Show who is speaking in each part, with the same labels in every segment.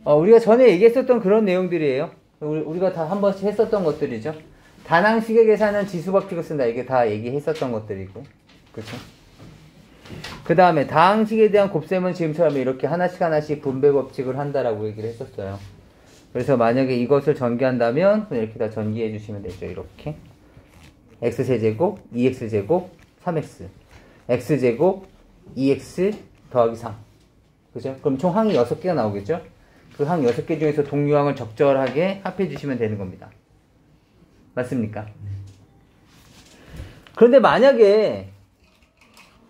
Speaker 1: 우리가 전에 얘기했었던 그런 내용들이에요. 우리가 다 한 번씩 했었던 것들이죠. 다항식의 계산은 지수법칙을 쓴다. 이게 다 얘기했었던 것들이고. 그렇죠? 그 다음에 다항식에 대한 곱셈은 지금처럼 이렇게 하나씩 분배법칙을 한다라고 얘기를 했었어요. 그래서 만약에 이것을 전개한다면 그냥 이렇게 다 전개해 주시면 되죠. 이렇게 x세제곱, 2x제곱, 3x x제곱, 2x 더하기 3. 그죠? 그럼 총 항이 6개가 나오겠죠? 그 항 6개 중에서 동류항을 적절하게 합해 주시면 되는 겁니다. 맞습니까? 그런데 만약에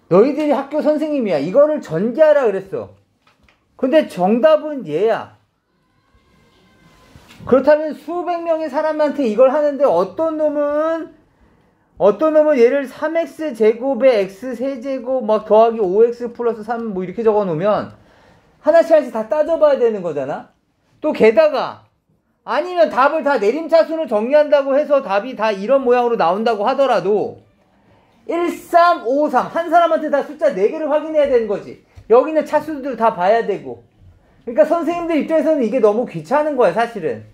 Speaker 1: 너희들이 학교 선생님이야. 이거를 전개하라 그랬어. 근데 정답은 얘야. 그렇다면 수백 명의 사람한테 이걸 하는데 어떤 놈은 얘를 3x 제곱에 x 세제곱 막 더하기 5x 플러스 3 뭐 이렇게 적어 놓으면 하나씩 다 따져봐야 되는 거잖아. 또 게다가 아니면 답을 다 내림차순으로 정리한다고 해서 답이 다 이런 모양으로 나온다고 하더라도 1, 3, 5, 3 한 사람한테 다 숫자 4개를 확인해야 되는 거지. 여기 있는 차수들 다 봐야 되고. 그러니까 선생님들 입장에서는 이게 너무 귀찮은 거야 사실은.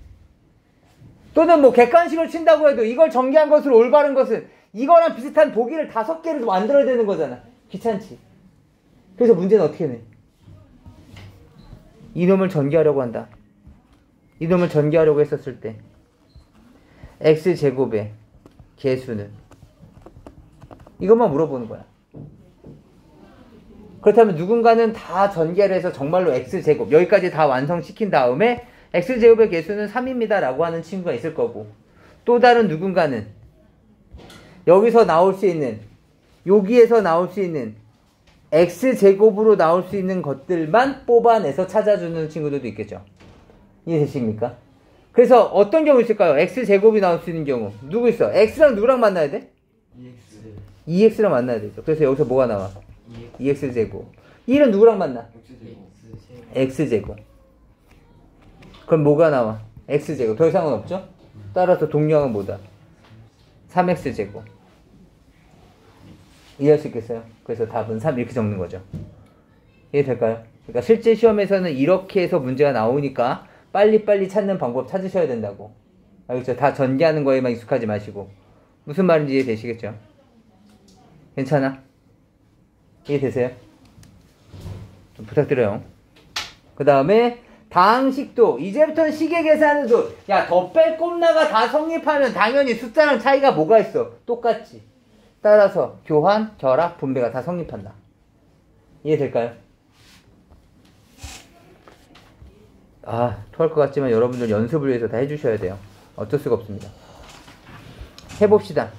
Speaker 1: 또는 뭐 객관식을 친다고 해도 이걸 전개한 것으로 올바른 것은 이거랑 비슷한 보기를 5개를 만들어야 되는 거잖아. 귀찮지. 그래서 문제는 어떻게 내? 이놈을 전개하려고 한다. 이놈을 전개하려고 했었을 때 x제곱의 개수는 이것만 물어보는 거야. 그렇다면 누군가는 다 전개를 해서 정말로 x제곱 여기까지 다 완성시킨 다음에 x제곱의 개수는 3입니다 라고 하는 친구가 있을 거고, 또 다른 누군가는 여기서 나올 수 있는, 여기에서 나올 수 있는 x제곱으로 나올 수 있는 것들만 뽑아내서 찾아주는 친구들도 있겠죠. 이해되십니까? 그래서 어떤 경우 있을까요? x제곱이 나올 수 있는 경우 누구 있어? x랑 누구랑 만나야 돼? 2x랑 만나야 되죠. 그래서 여기서 뭐가 나와? 2x제곱. 1은 누구랑 만나? x제곱. 그럼 뭐가 나와? x제곱. 더 이상은 없죠? 따라서 동류항은 뭐다? 3x제곱. 이해할 수 있겠어요? 그래서 답은 3 이렇게 적는 거죠. 이해될까요? 그러니까 실제 시험에서는 이렇게 해서 문제가 나오니까 빨리빨리 찾는 방법 찾으셔야 된다고. 알겠죠? 다 전개하는 거에만 익숙하지 마시고. 무슨 말인지 이해되시겠죠? 괜찮아? 이해되세요? 좀 부탁드려요. 그 다음에 다항식도 이제부터는 식의 계산도 야 더 뺄 꼼나가 다 성립하면 당연히 숫자랑 차이가 뭐가 있어? 똑같지. 따라서 교환, 결합, 분배가 다 성립한다. 이해될까요? 토할 것 같지만 여러분들 연습을 위해서 다 해주셔야 돼요. 어쩔 수가 없습니다. 해봅시다.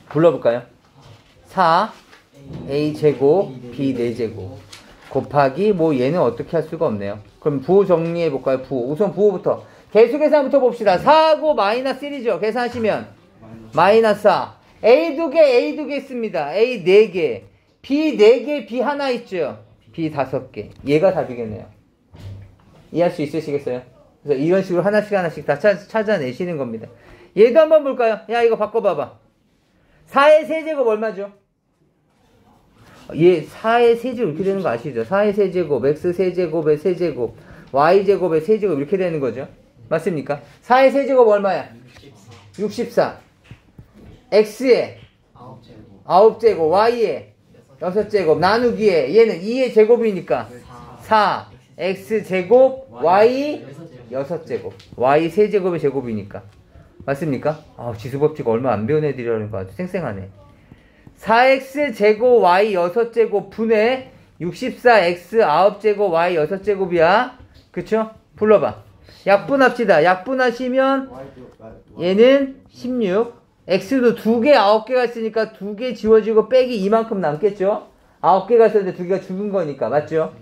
Speaker 1: 불러볼까요? 4a제곱 b4제곱 곱하기 뭐 얘는 어떻게 할 수가 없네요. 그럼 부호 정리해볼까요? 부호. 우선 부호부터 개수 계산부터 봅시다. 4하고 마이너스 1이죠. 계산하시면 마이너스 4. a 2개 a 2개 있습니다. a 4개 b 4개 b 하나 있죠. b 5개. 얘가 답이겠네요. 이해할 수 있으시겠어요? 그래서 이런 식으로 하나씩 다 찾아내시는 겁니다. 얘도 한번 볼까요? 야 이거 바꿔봐봐. 4의 세제곱 얼마죠? 얘 4의 세제곱 이렇게 되는 거 아시죠? 4의 세제곱, x 세제곱의 세제곱, y 제곱의 세제곱 이렇게 되는 거죠. 맞습니까? 4의 세제곱 얼마야? 64. x의 9제곱, y의 6제곱 나누기에 얘는 2의 제곱이니까 4, x제곱, y 6제곱, y 세제곱의 제곱이니까. 맞습니까? 지수법칙 얼마 안 배운 애들이라니까 아주 쌩쌩하네. 4x제곱 y 6제곱 분의 64x 9제곱 y 6제곱이야. 그쵸? 불러봐. 약분합시다. 약분하시면 얘는 16. x도 2개 9개가 있으니까 2개 지워지고 빼기 이만큼 남겠죠? 9개가 있었는데 2개가 죽은 거니까. 맞죠?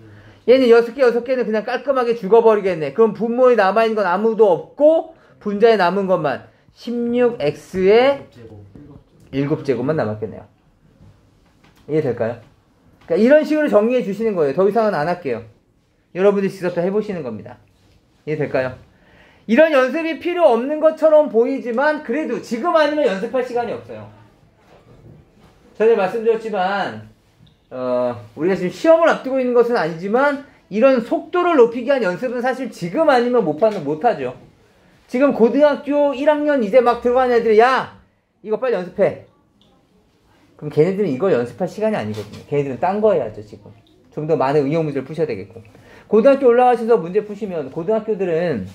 Speaker 1: 얘는 6개 6개는 그냥 깔끔하게 죽어버리겠네. 그럼 분모에 남아있는 건 아무도 없고 분자에 남은 것만 16x의 7제곱만 남았겠네요. 이해될까요? 그러니까 이런 식으로 정리해 주시는 거예요. 더 이상은 안 할게요. 여러분들이 직접 다 해보시는 겁니다. 이해될까요? 이런 연습이 필요 없는 것처럼 보이지만 그래도 지금 아니면 연습할 시간이 없어요. 전에 말씀드렸지만 우리가 지금 시험을 앞두고 있는 것은 아니지만 이런 속도를 높이기 위한 연습은 사실 지금 아니면 못하죠. 지금 고등학교 1학년 이제 막 들어가는 애들이 야 이거 빨리 연습해. 그럼 걔네들은 이걸 연습할 시간이 아니거든요. 걔네들은 딴 거 해야죠. 지금 좀 더 많은 응용 문제를 푸셔야 되겠고, 고등학교 올라가셔서 문제 푸시면 고등학교들은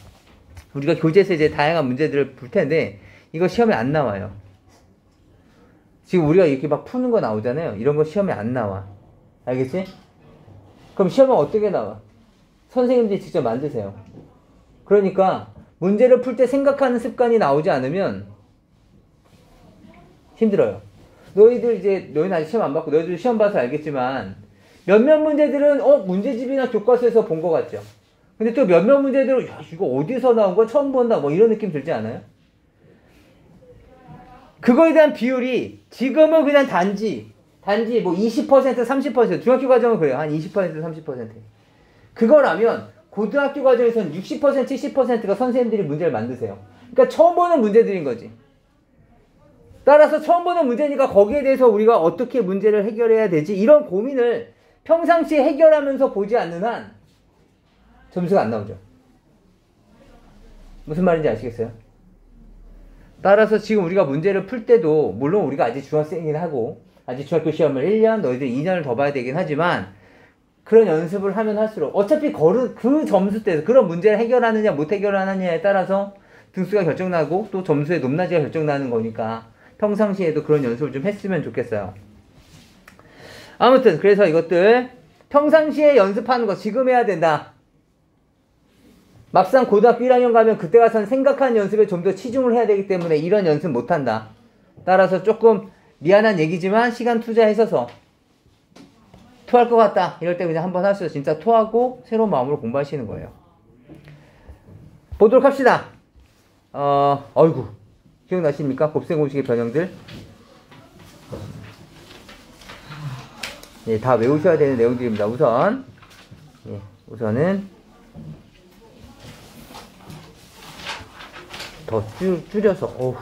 Speaker 1: 우리가 교재에서 이제 다양한 문제들을 풀 텐데 이거 시험에 안 나와요. 지금 우리가 이렇게 막 푸는 거 나오잖아요. 이런 거 시험에 안 나와. 알겠지? 그럼 시험은 어떻게 나와? 선생님들이 직접 만드세요. 그러니까 문제를 풀 때 생각하는 습관이 나오지 않으면 힘들어요. 너희는 아직 시험 안 봤고 너희들 시험 봐서 알겠지만 몇몇 문제들은 문제집이나 교과서에서 본 것 같죠. 근데 또 몇몇 문제들은 야, 이거 어디서 나온 거야? 처음 본다. 뭐 이런 느낌 들지 않아요? 그거에 대한 비율이 지금은 그냥 단지 뭐 20%, 30%, 중학교 과정은 그래요. 한 20%, 30%. 그거라면 고등학교 과정에서는 60%, 70%가 선생님들이 문제를 만드세요. 그러니까 처음 보는 문제들인 거지. 따라서 처음 보는 문제니까 거기에 대해서 우리가 어떻게 문제를 해결해야 되지? 이런 고민을 평상시에 해결하면서 보지 않는 한 점수가 안 나오죠. 무슨 말인지 아시겠어요? 따라서 지금 우리가 문제를 풀 때도 물론 우리가 아직 중학생이긴 하고 아직 중학교 시험을 1년, 너희들 2년을 더 봐야 되긴 하지만 그런 연습을 하면 할수록 어차피 그 점수대에서 그런 문제를 해결하느냐 못 해결하느냐에 따라서 등수가 결정나고 또 점수의 높낮이가 결정나는 거니까 평상시에도 그런 연습을 좀 했으면 좋겠어요. 아무튼 그래서 이것들 평상시에 연습하는 거 지금 해야 된다. 막상 고등학교 1학년 가면 그때 가서는 생각하는 연습에 좀 더 치중을 해야 되기 때문에 이런 연습 못한다. 따라서 조금 미안한 얘기지만 시간 투자해서서 토할 것 같다 이럴 때 그냥 한번 하셔서 진짜 토하고 새로운 마음으로 공부하시는 거예요. 보도록 합시다. 어이구 기억나십니까? 곱셈 공식의 변형들. 예, 다 외우셔야 되는 내용들입니다. 우선은 더 줄여서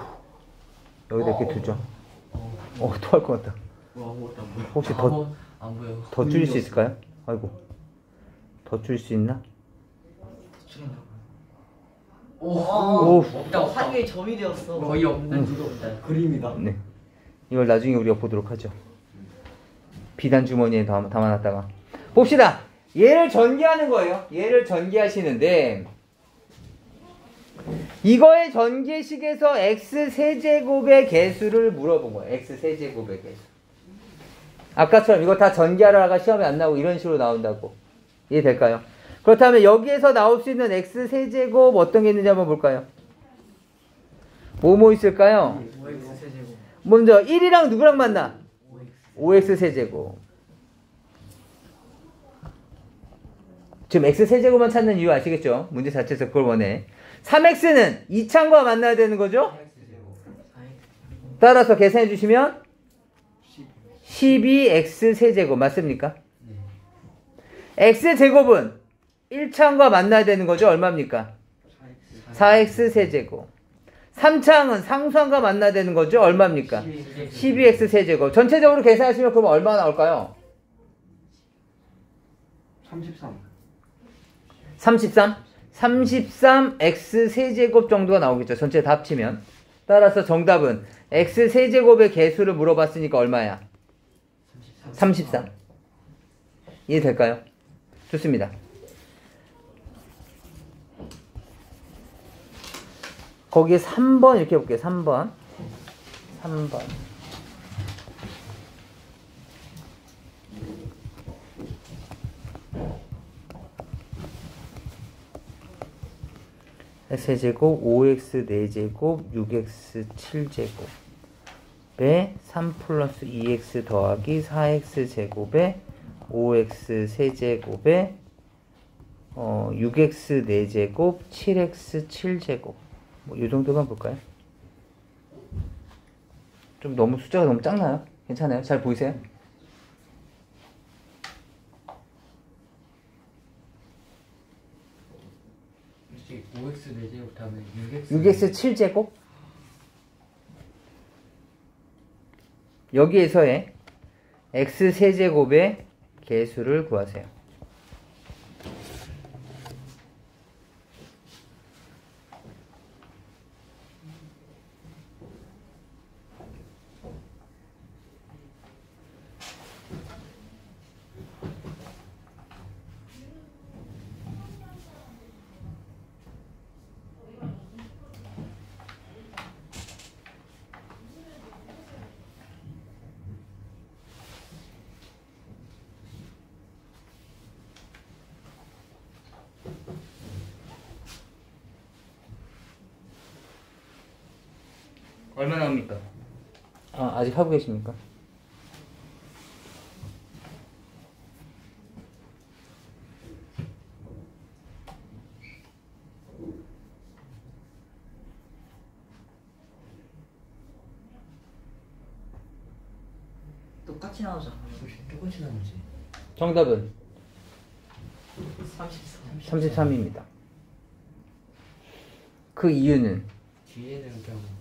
Speaker 1: 여기다 이렇게 두죠. 토할 것 같다. 혹시 더 줄일 수 있을까요? 아이고 더 줄일 수 있나?
Speaker 2: 일단 화기의 점이 되었어.
Speaker 3: 거의 없는 그림이다.
Speaker 1: 네, 이걸 나중에 우리가 보도록 하죠. 비단 주머니에 담아놨다가 봅시다. 얘를 전개하는 거예요. 얘를 전개하시는데 이거의 전개식에서 x세제곱의 개수를 물어본 거예요. x세제곱의 개수. 아까처럼 이거 다 전개하라가 시험에 안 나오고 이런 식으로 나온다고. 이해될까요? 그렇다면 여기에서 나올 수 있는 x세제곱 어떤 게 있는지 한번 볼까요? 뭐 있을까요?
Speaker 2: 5x 세제곱.
Speaker 1: 먼저 1이랑 누구랑 만나? 5x세제곱. 지금 x세제곱만 찾는 이유 아시겠죠? 문제 자체에서 그걸 원해. 3x는 2창과 만나야 되는 거죠? 따라서 계산해 주시면 12x세제곱 맞습니까? x제곱은 1창과 만나야 되는 거죠? 얼마입니까? 4x세제곱. 3창은 상수함과 만나야 되는 거죠? 얼마입니까? 12x세제곱. 전체적으로 계산하시면 그럼 얼마 나올까요? 33? 33x세제곱 정도가 나오겠죠. 전체 다 합치면. 따라서 정답은 x세제곱의 개수를 물어봤으니까 얼마야? 33. 이해될까요? 좋습니다. 거기에 3번 이렇게 해볼게요. 3번. x제곱 5x 4제곱 6x 7제곱에 3 플러스 2x 더하기 4x 제곱에 5x 세제곱에 6x 4제곱 7x 7제곱 뭐 이 정도만 볼까요? 좀 너무 숫자가 너무 작나요? 괜찮아요? 잘 보이세요?
Speaker 3: 5x 4제곱 다음에
Speaker 1: 6x 7제곱? 여기에서의 x 세제곱의 개수를 구하세요. 얼마 나옵니까? 아직 하고 계십니까?
Speaker 2: 똑같이 나오잖아.
Speaker 3: 똑같이 나오지.
Speaker 1: 정답은
Speaker 2: 33.
Speaker 1: 33입니다. 그 이유는
Speaker 3: 뒤에는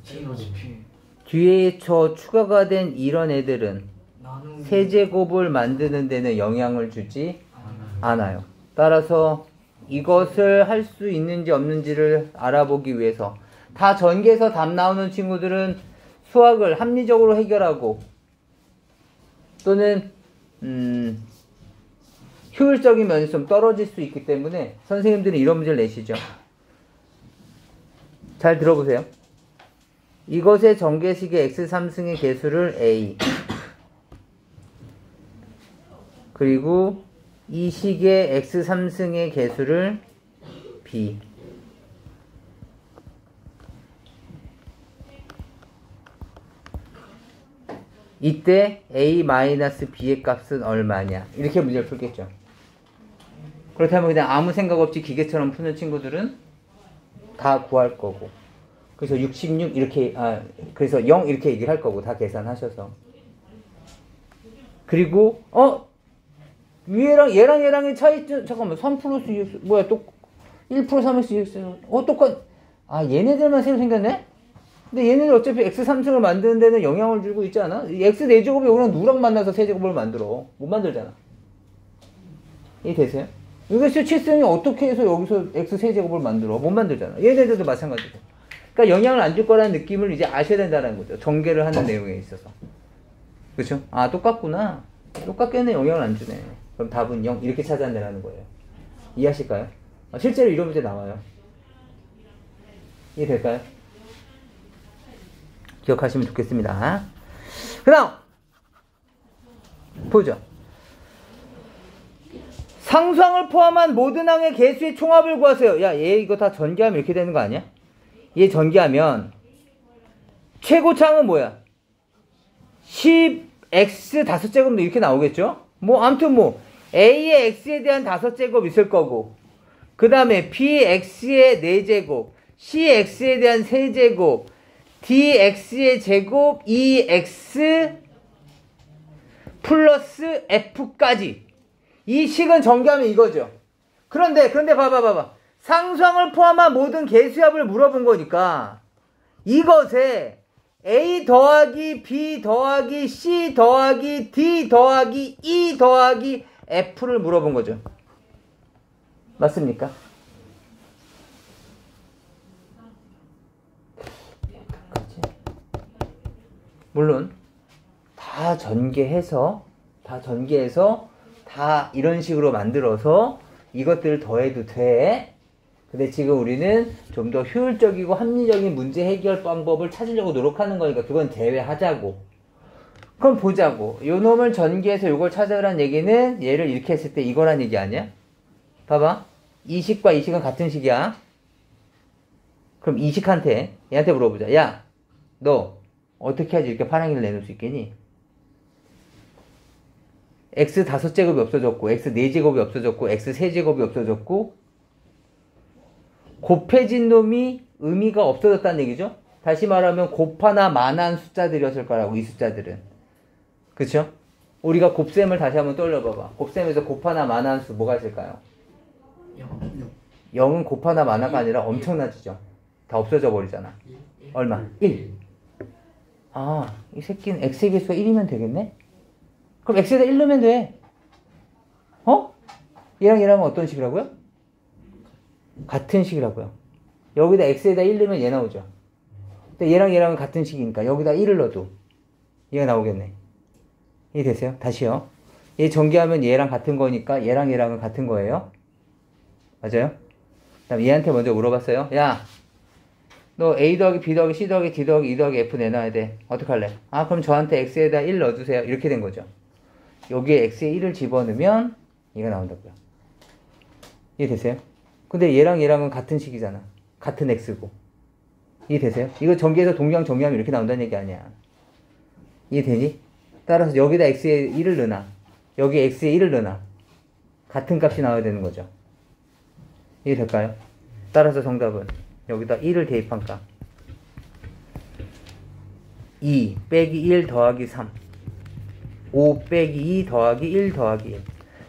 Speaker 3: 그냥
Speaker 2: 어차피
Speaker 1: 뒤에 저 추가가 된 이런 애들은
Speaker 2: 나누기.
Speaker 1: 세제곱을 만드는 데는 영향을 주지 않아요. 따라서 이것을 할 수 있는지 없는지를 알아보기 위해서 다 전개해서 답 나오는 친구들은 수학을 합리적으로 해결하고 또는 효율적인 면이 좀 떨어질 수 있기 때문에 선생님들은 이런 문제를 내시죠. 잘 들어보세요. 이것의 전개식의 x3승의 개수를 a 그리고 이 식의 x3승의 개수를 b 이때 a-b의 값은 얼마냐 이렇게 문제를 풀겠죠. 그렇다면 그냥 아무 생각 없이 기계처럼 푸는 친구들은 다 구할 거고 그래서 66 이렇게 그래서 0 이렇게 얘기를 할 거고 다 계산하셔서 그리고 얘랑의 차이 잠깐만 3 플러스 2x 뭐야 또 1 플러스 3x 똑같 얘네들만 새로 생겼네? 근데 얘네들 어차피 x3승을 만드는 데는 영향을 주고 있지 않아? x 4제곱이 여기랑 누랑 만나서 세제곱을 만들어 못 만들잖아. 이해되세요? 이것이 7승이 어떻게 해서 여기서 x 세제곱을 만들어? 못 만들잖아. 얘네들도 마찬가지고. 그러니까 영향을 안 줄 거라는 느낌을 이제 아셔야 된다는 거죠. 전개를 하는 내용에 있어서. 그렇죠? 똑같구나. 똑같게는 영향을 안 주네. 그럼 답은 0 이렇게 찾아내라는 거예요. 이해하실까요? 실제로 이런 문제 나와요. 이해될까요? 기억하시면 좋겠습니다. 그 다음 보죠. 상수항을 포함한 모든 항의 개수의 총합을 구하세요. 얘 이거 다 전개하면 이렇게 되는 거 아니야? 얘 전개하면 최고차항은 뭐야? 10x 5제곱도 이렇게 나오겠죠? 아무튼 a의 x에 대한 5제곱 있을 거고 그 다음에 bx의 4제곱 cx에 대한 3제곱 dx의 제곱 2x 플러스 f까지 이 식은 전개하면 이거죠. 그런데 봐봐. 상수항을 포함한 모든 개수합을 물어본 거니까 이것에 a 더하기 b 더하기 c 더하기 d 더하기 e 더하기 f를 물어본 거죠. 맞습니까? 물론 다 전개해서 다 이런 식으로 만들어서 이것들을 더해도 돼. 근데 지금 우리는 좀 더 효율적이고 합리적인 문제 해결 방법을 찾으려고 노력하는 거니까 그건 제외하자고. 그럼 보자고. 요 놈을 전개해서 요걸 찾아라는 얘기는 얘를 이렇게 했을 때 이거란 얘기 아니야? 봐봐. 이 식과 이 식은 같은 식이야. 그럼 이 식한테 얘한테 물어보자. 야, 너 어떻게 하지 이렇게 파랑이를 내놓을 수 있겠니? x 5제곱이 없어졌고 x 4제곱이 없어졌고 x 3제곱이 없어졌고 곱해진 놈이 의미가 없어졌다는 얘기죠. 다시 말하면 곱하나 만한 숫자들이었을 거라고 이 숫자들은. 그쵸? 우리가 곱셈을 다시 한번 떠올려봐봐. 곱셈에서 곱하나 만한 수 뭐가 있을까요? 0은 곱하나 만화가 아니라 엄청나지죠. 다 없어져 버리잖아. 얼마? 1. 이 새끼는 x의 개수가 1이면 되겠네? 그럼 x에다 1 넣으면 돼. 얘랑은 어떤 식이라고요? 같은 식이라고요. 여기다 x에다 1 넣으면 얘 나오죠. 근데 얘랑은 같은 식이니까 여기다 1을 넣어도 얘가 나오겠네. 이해되세요? 다시요. 얘 전개하면 얘랑 같은 거니까 얘랑은 같은 거예요. 맞아요? 그 다음 얘한테 먼저 물어봤어요. 야, 너 a 더하기 b 더하기 c 더하기 d 더하기 e 더하기 f 내놔야 돼. 어떡할래? 그럼 저한테 x에다 1 넣어주세요. 이렇게 된 거죠. 여기에 x에 1을 집어넣으면 얘가 나온다고요. 이해되세요? 근데 얘랑은 같은 식이잖아. 같은 x고. 이해되세요? 이거 전개해서 동량 정리하면 이렇게 나온다는 얘기 아니야. 이해되니? 따라서 여기다 x에 1을 넣어놔. 여기 x에 1을 넣어놔. 같은 값이 나와야 되는 거죠. 이해될까요? 따라서 정답은 여기다 1을 대입한 값. 2 빼기 1 더하기 3. 5 빼기 2 더하기 1 더하기 1.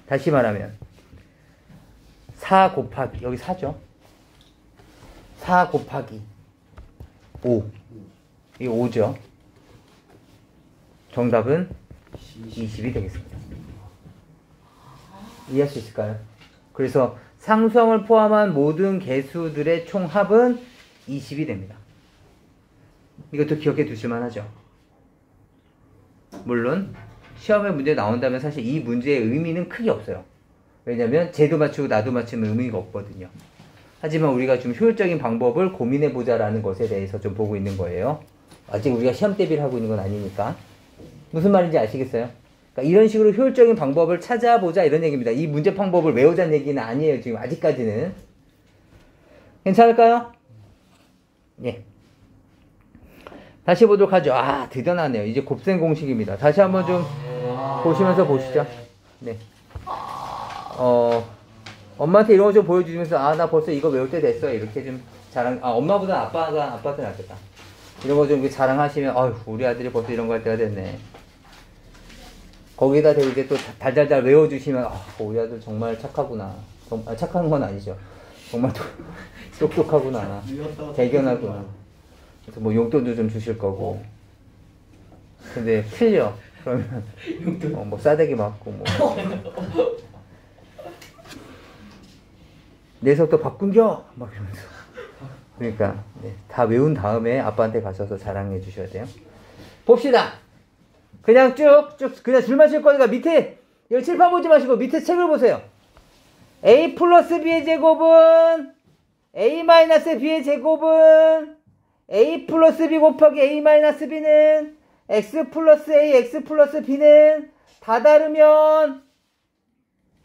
Speaker 1: 다시 말하면 4 곱하기 여기 4죠. 4 곱하기 5. 이게 5죠. 정답은 20이 되겠습니다. 이해할 수 있을까요? 그래서 상수함을 포함한 모든 개수들의 총합은 20이 됩니다. 이것도 기억해 두실만 하죠. 물론 시험에 문제 나온다면 사실 이 문제의 의미는 크게 없어요. 왜냐면 쟤도 맞추고 나도 맞추면 의미가 없거든요. 하지만 우리가 좀 효율적인 방법을 고민해보자라는 것에 대해서 좀 보고 있는 거예요. 아직 우리가 시험 대비를 하고 있는 건 아니니까. 무슨 말인지 아시겠어요? 그러니까 이런 식으로 효율적인 방법을 찾아보자 이런 얘기입니다. 이 문제 방법을 외우자는 얘기는 아니에요. 지금 아직까지는. 괜찮을까요? 예. 다시 보도록 하죠. 아, 드디어 나왔네요. 이제 곱셈 공식입니다. 다시 한번 좀 보시면서 보시죠. 네. 엄마한테 이런 거 좀 보여주면서, 아, 나 벌써 이거 외울 때 됐어. 이렇게 좀 자랑, 엄마보다 아빠한테 낫겠다. 이런 거 좀 자랑하시면, 아유, 우리 아들이 벌써 이런 거 할 때가 됐네. 거기다 대고 이제 또 달달달 외워주시면, 아, 우리 아들 정말 착하구나. 착한 건 아니죠. 정말 똑똑하구나. 대견하구나. 그래서 뭐 용돈도 좀 주실 거고. 근데 틀려. 그러면 뭐 싸대기 맞고 뭐. 뇌석도 바꾼겨! 막 이러면서. 그러니까 네, 다 외운 다음에 아빠한테 가셔서 자랑해 주셔야 돼요. 봅시다. 그냥 쭉쭉 그냥 줄 마실 거니까 밑에 여기 칠판 보지 마시고 밑에 책을 보세요. a 플러스 b의 제곱은 a 마이너스 b의 제곱은 a 플러스 b 곱하기 a 마이너스 b는 x 플러스 a x 플러스 b는 다 다르면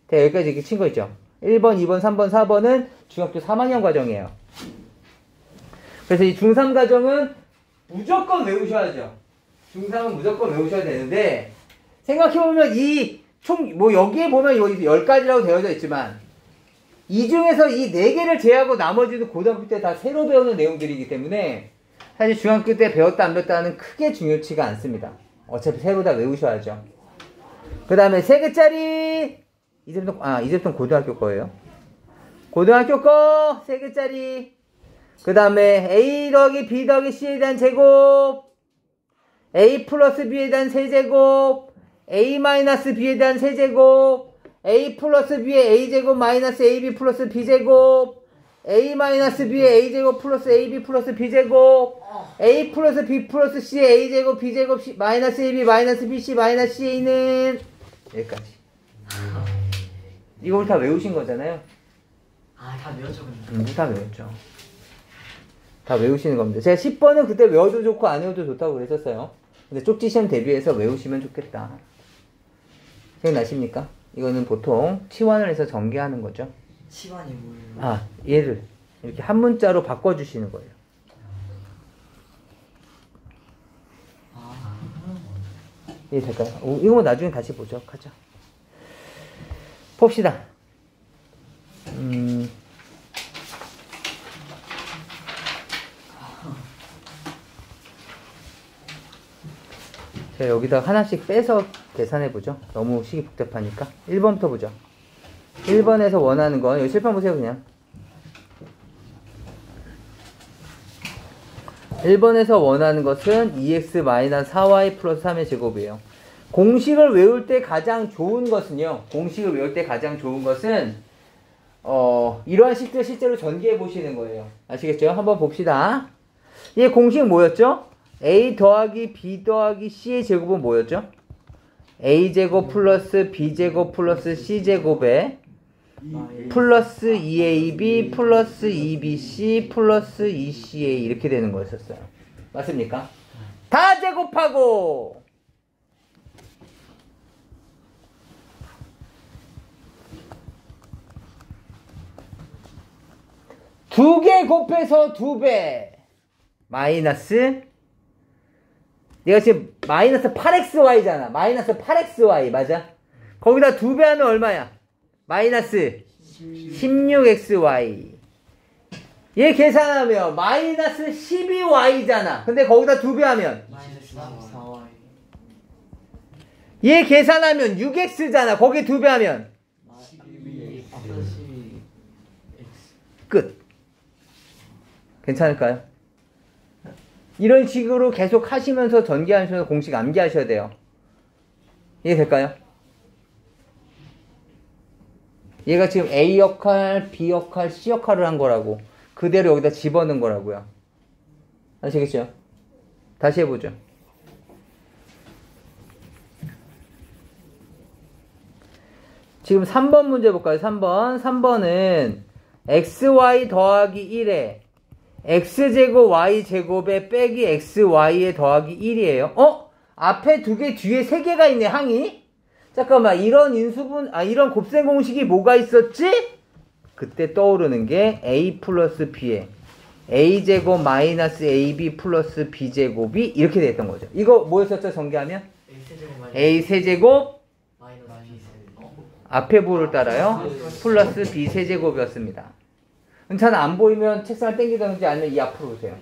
Speaker 1: 네, 여기까지 이렇게 친 거 있죠. 1번, 2번, 3번, 4번은 중학교 3학년 과정이에요. 그래서 이 중3 과정은 무조건 외우셔야죠. 중3은 무조건 외우셔야 되는데, 생각해보면 여기에 보면 여기 10가지라고 되어져 있지만, 이 중에서 이 4개를 제외하고 나머지도 고등학교 때 다 새로 배우는 내용들이기 때문에, 사실 중학교 때 배웠다 안 배웠다는 크게 중요치가 않습니다. 어차피 새로 다 외우셔야죠. 그 다음에 3개짜리, 이제부터 고등학교 거예요. 고등학교 거 3개짜리. 그 다음에 a 더하기 b 더하기 c에 대한 제곱, a 플러스 b에 대한 세제곱, a 마이너스 b에 대한 세제곱, a 플러스 b의 a제곱 마이너스 ab 플러스 b제곱, a 마이너스 b의 a제곱 플러스 ab 플러스 b제곱, a 플러스 b 플러스 c의 a제곱 b제곱 마이너스 ab 마이너스 bc 마이너스 ca는 여기까지. 이걸 다 외우신 거잖아요.
Speaker 2: 아, 다 외웠죠, 근데.
Speaker 1: 다 외웠죠. 다 외우시는 겁니다. 제가 10번은 그때 외워도 좋고 안 외워도 좋다고 그랬었어요. 근데 쪽지 시험 대비해서 외우시면 좋겠다. 생각나십니까? 이거는 보통 치환을 해서 전개하는 거죠.
Speaker 2: 치환이 뭐예요?
Speaker 1: 아, 얘를 이렇게 한 문자로 바꿔주시는 거예요. 이해 될까요? 이거 나중에 다시 보죠. 가자. 봅시다. 제가 여기다 하나씩 빼서 계산해보죠. 너무 식이 복잡하니까. 1번부터 보죠. 1번에서 원하는 건, 여기 칠판 보세요, 그냥. 1번에서 원하는 것은 2x-4y 플러스 3의 제곱이에요. 공식을 외울 때 가장 좋은 것은요, 이러한 식들 실제로 전개해 보시는 거예요. 아시겠죠? 한번 봅시다. 이 공식 뭐였죠? a 더하기 b 더하기 c의 제곱은 뭐였죠? a제곱 플러스 b제곱 플러스 c제곱에 플러스 2ab 플러스 2bc 플러스 2ca 이렇게 되는 거였었어요. 맞습니까? 다 제곱하고 두 개 곱해서 2배. 마이너스 내가 지금 마이너스 8xy잖아. 마이너스 8xy 맞아? 거기다 2배 하면 얼마야? 마이너스 16xy. 얘 계산하면 마이너스 12y잖아. 근데 거기다 2배 하면
Speaker 2: 마이너스 4y.
Speaker 1: 얘 계산하면 6x잖아. 거기에 2배 하면
Speaker 2: 12 앞서 12 x.
Speaker 1: 끝. 괜찮을까요? 이런 식으로 계속 하시면서 전개하시면서 공식 암기하셔야 돼요. 이해될까요? 얘가 지금 A 역할, B 역할, C 역할을 한 거라고. 그대로 여기다 집어넣은 거라고요. 아시겠죠? 다시 해보죠. 지금 3번 문제 볼까요? 3번은 xy 더하기 1에 x제곱 y제곱에 빼기 xy에 더하기 1이에요. 앞에 2개, 뒤에 3개가 있네, 항이. 잠깐만, 이런 이런 곱셈 공식이 뭐가 있었지? 그때 떠오르는 게 a 플러스 b에 a제곱 마이너스 ab 플러스 b제곱이 이렇게 됐던 거죠. 이거 뭐였었죠, 전개하면? a 세제곱
Speaker 2: 마이너스 b.
Speaker 1: 앞에 부호를 따라요. 플러스 b 세제곱이었습니다. 은찬 안 보이면 책상을 당기든지 아니면 이 앞으로 오세요.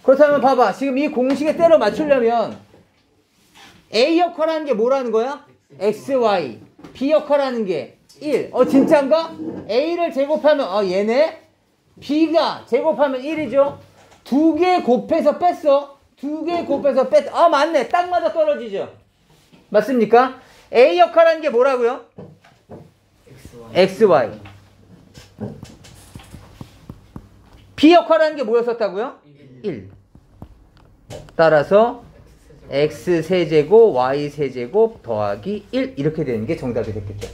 Speaker 1: 그렇다면 봐봐. 지금 이 공식에 때려 맞추려면 A 역할하는 게 뭐라는 거야? XY. B 역할하는 게 1. 진짜인가? A를 제곱하면 얘네. B가 제곱하면 1이죠. 2개 곱해서 뺐어. 2개 곱해서 뺐어. 맞네. 딱 맞아 떨어지죠. 맞습니까? A 역할하는 게 뭐라고요? XY. B 역할하는 게 뭐였었다고요? 1. 따라서 X세제곱 Y세제곱 더하기 1 이렇게 되는 게 정답이 됐겠죠.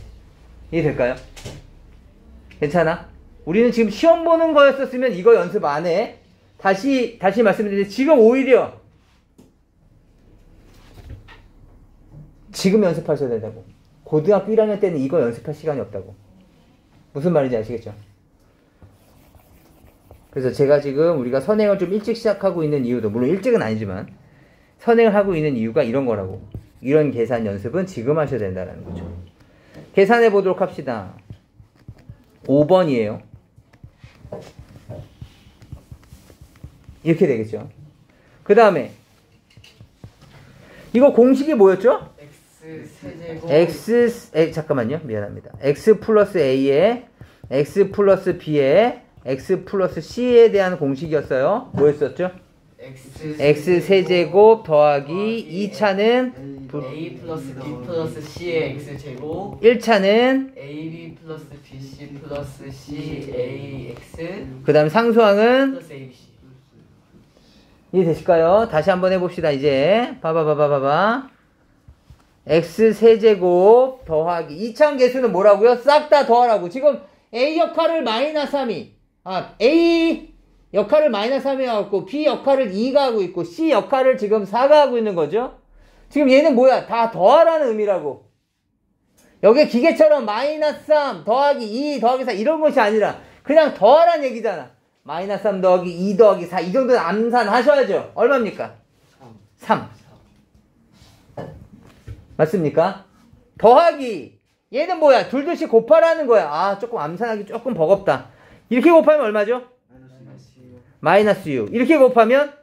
Speaker 1: 이해될까요? 괜찮아? 우리는 지금 시험 보는 거였었으면 이거 연습 안 해. 다시 말씀드리는데 지금 오히려 지금 연습하셔야 된다고. 고등학교 1학년 때는 이거 연습할 시간이 없다고. 무슨 말인지 아시겠죠? 그래서 제가 지금 우리가 선행을 좀 일찍 시작하고 있는 이유도, 물론 일찍은 아니지만 선행을 하고 있는 이유가 이런 거라고. 이런 계산 연습은 지금 하셔야 된다는 거죠. 계산해 보도록 합시다. 5번이에요. 이렇게 되겠죠. 그 다음에 이거 공식이 뭐였죠?
Speaker 2: 세제곱.
Speaker 1: 잠깐만요. 미안합니다. x 플러스 a에 x 플러스 b에 x 플러스 c에 대한 공식이었어요. 뭐였었죠? x 세제곱 더하기 2차는
Speaker 2: a 플러스 b 플러스 c의 x 제곱.
Speaker 1: 1차는
Speaker 2: ab 플러스 bc 플러스 c ax
Speaker 1: 그 다음 상수항은
Speaker 2: 플러스 abc.
Speaker 1: 이해되실까요? 다시 한번 해봅시다. 이제 봐봐. x 세제곱 더하기 2차원 개수는 뭐라고요? 싹 다 더하라고. 지금 a 역할을 마이너스 3이 a 역할을 마이너스 3이 하고 b 역할을 2가 하고 있고 c 역할을 지금 4가 하고 있는 거죠. 지금 얘는 뭐야? 다 더하라는 의미라고. 여기 기계처럼 마이너스 3 더하기 2 더하기 4 이런 것이 아니라 그냥 더하라는 얘기잖아. 마이너스 3 더하기 2 더하기 4 이 정도는 암산하셔야죠. 얼마입니까? 3. 맞습니까? 더하기 얘는 뭐야? 둘둘씩 곱하라는 거야. 조금 암산하기 조금 버겁다. 이렇게 곱하면 얼마죠? 마이너스 6. 이렇게 곱하면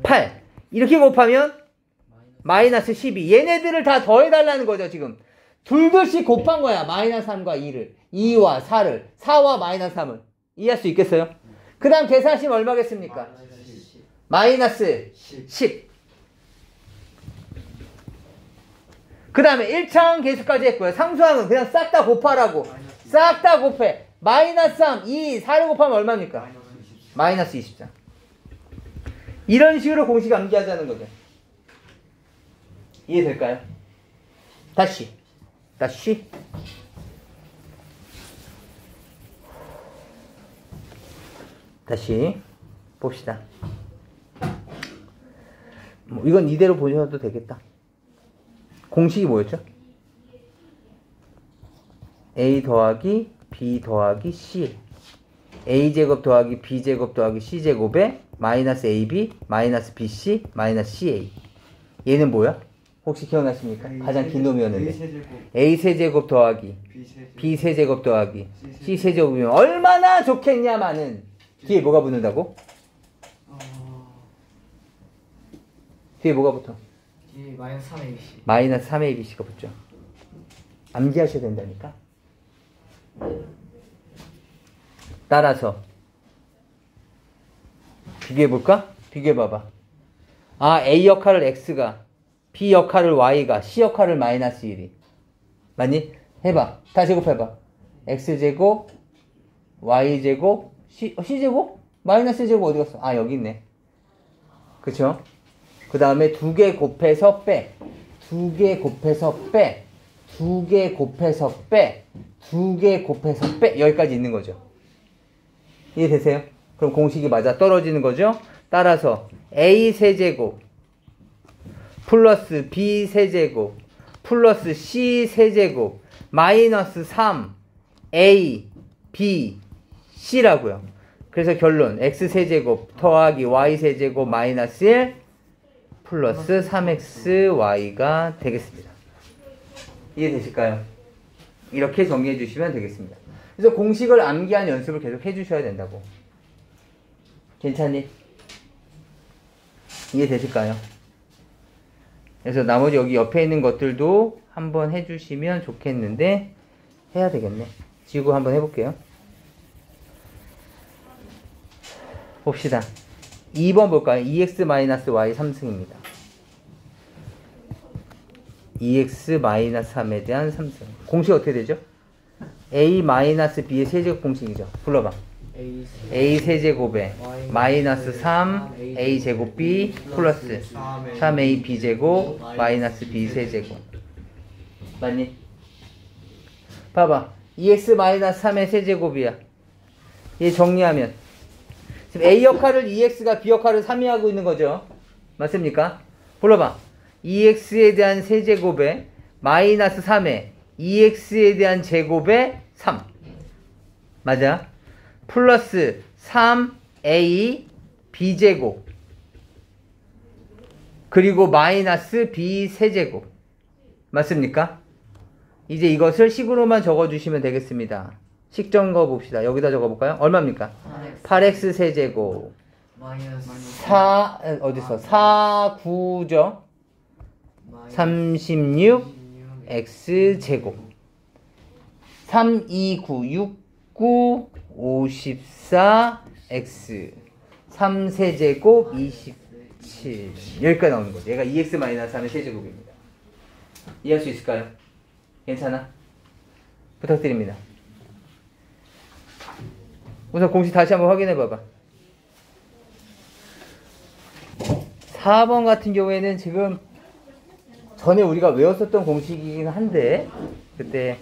Speaker 1: 8. 이렇게 곱하면 마이너스 12. 얘네들을 다 더해달라는 거죠. 지금 둘둘씩 곱한 거야. 마이너스 3과 2를 2와 4를 4와 마이너스 3을 이해할 수 있겠어요? 그 다음 계산하시면 얼마겠습니까? 마이너스 10. 그 다음에 1차항 계수까지 했고요. 상수항은 그냥 싹 다 곱하라고. 싹 다 곱해. 마이너스 3, 2, 4를 곱하면 얼마입니까? 마이너스 24. 이런 식으로 공식 암기하자는 거죠. 이해될까요? 다시 봅시다. 이건 이대로 보셔도 되겠다. 공식이 뭐였죠? A 더하기 B 더하기 C. a제곱 더하기 b제곱 더하기 c제곱에 마이너스 ab 마이너스 bc 마이너스 ca. 얘는 뭐야? 혹시 기억나십니까? 가장 긴 놈이었는데 a 세제곱 더하기 b 세제곱 더하기 c 세제곱이면 얼마나 좋겠냐마는 뒤에 뭐가 붙는다고? 뒤에 뭐가 붙어?
Speaker 2: 뒤에 마이너스 3abc.
Speaker 1: 마이너스 3abc가 붙죠. 암기하셔야 된다니까. 따라서 비교해볼까? 비교해봐봐. 아, A 역할을 X가, B 역할을 Y가, C 역할을 마이너스 1이. 맞니? 해봐. 다 제곱해봐. X제곱, Y제곱, C제곱? 마이너스 제곱 어디 갔어? 아, 여기 있네. 그쵸? 그 다음에 2개 곱해서 빼. 2개 곱해서 빼. 2개 곱해서 빼. 2개 곱해서 빼. 여기까지 있는 거죠. 이해되세요? 그럼 공식이 맞아 떨어지는 거죠? 따라서 A 세제곱 플러스 B 세제곱 플러스 C 세제곱 마이너스 3A B C라고요. 그래서 결론 X 세제곱 더하기 Y 세제곱 마이너스 1 플러스 3XY가 되겠습니다. 이해되실까요? 이렇게 정리해 주시면 되겠습니다. 그래서 공식을 암기한 연습을 계속 해주셔야 된다고. 괜찮니? 이해되실까요? 그래서 나머지 여기 옆에 있는 것들도 한번 해주시면 좋겠는데 해야 되겠네. 지구 한번 해볼게요. 봅시다. 2번 볼까요? 2x-y 3승입니다. 2x-3에 대한 3승. 공식 어떻게 되죠? a-b의 세제곱 공식이죠. 불러봐. a 세제곱에 마이너스 3a 제곱 b 플러스 3a b제곱 마이너스 b 세제곱. 맞니? 봐봐. 2x-3의 세제곱이야. 얘 정리하면 지금 a 역할을 2x가 b 역할을 3이 하고 있는 거죠. 맞습니까? 불러봐. 2x에 대한 세제곱에 마이너스 3에 2x에 대한 제곱에 3. 맞아? 플러스 3a b제곱 그리고 마이너스 b 세제곱. 맞습니까? 이제 이것을 식으로만 적어주시면 되겠습니다. 식 적어 봅시다. 여기다 적어볼까요? 얼마입니까? 8x 세제곱
Speaker 2: 마이너스
Speaker 1: 4 어딨어? 4, 9죠? 36 x제곱 3, 2, 9, 6, 9, 54 x 3세제곱 27 여기까지 나오는 거죠. 얘가 2x-3의 세제곱입니다. 이해할 수 있을까요? 괜찮아? 부탁드립니다. 우선 공식 다시 한번 확인해 봐봐. 4번 같은 경우에는 지금 전에 우리가 외웠었던 공식이긴 한데 그때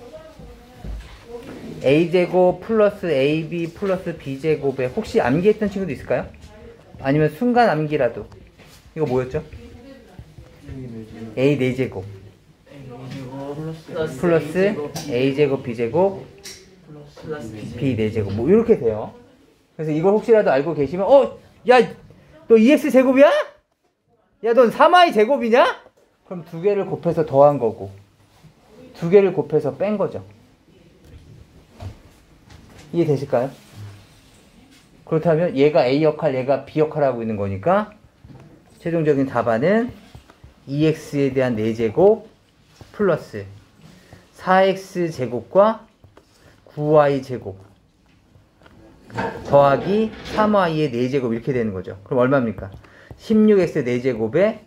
Speaker 1: a제곱 플러스 ab 플러스 b제곱에 혹시 암기했던 친구도 있을까요? 아니면 순간 암기라도. 이거 뭐였죠? a 4제곱 플러스 a제곱 b제곱 b 4제곱 뭐 이렇게 돼요. 그래서 이걸 혹시라도 알고 계시면 야 너 2x 제곱이야? 야 넌 3y 제곱이냐? 그럼 2개를 곱해서 더한 거고 2개를 곱해서 뺀 거죠. 이해되실까요? 그렇다면 얘가 A 역할, 얘가 B 역할 하고 있는 거니까 최종적인 답안은 2x에 대한 4제곱 플러스 4x 제곱과 9y 제곱 더하기 3y의 4제곱 이렇게 되는 거죠. 그럼 얼마입니까? 16x 4제곱에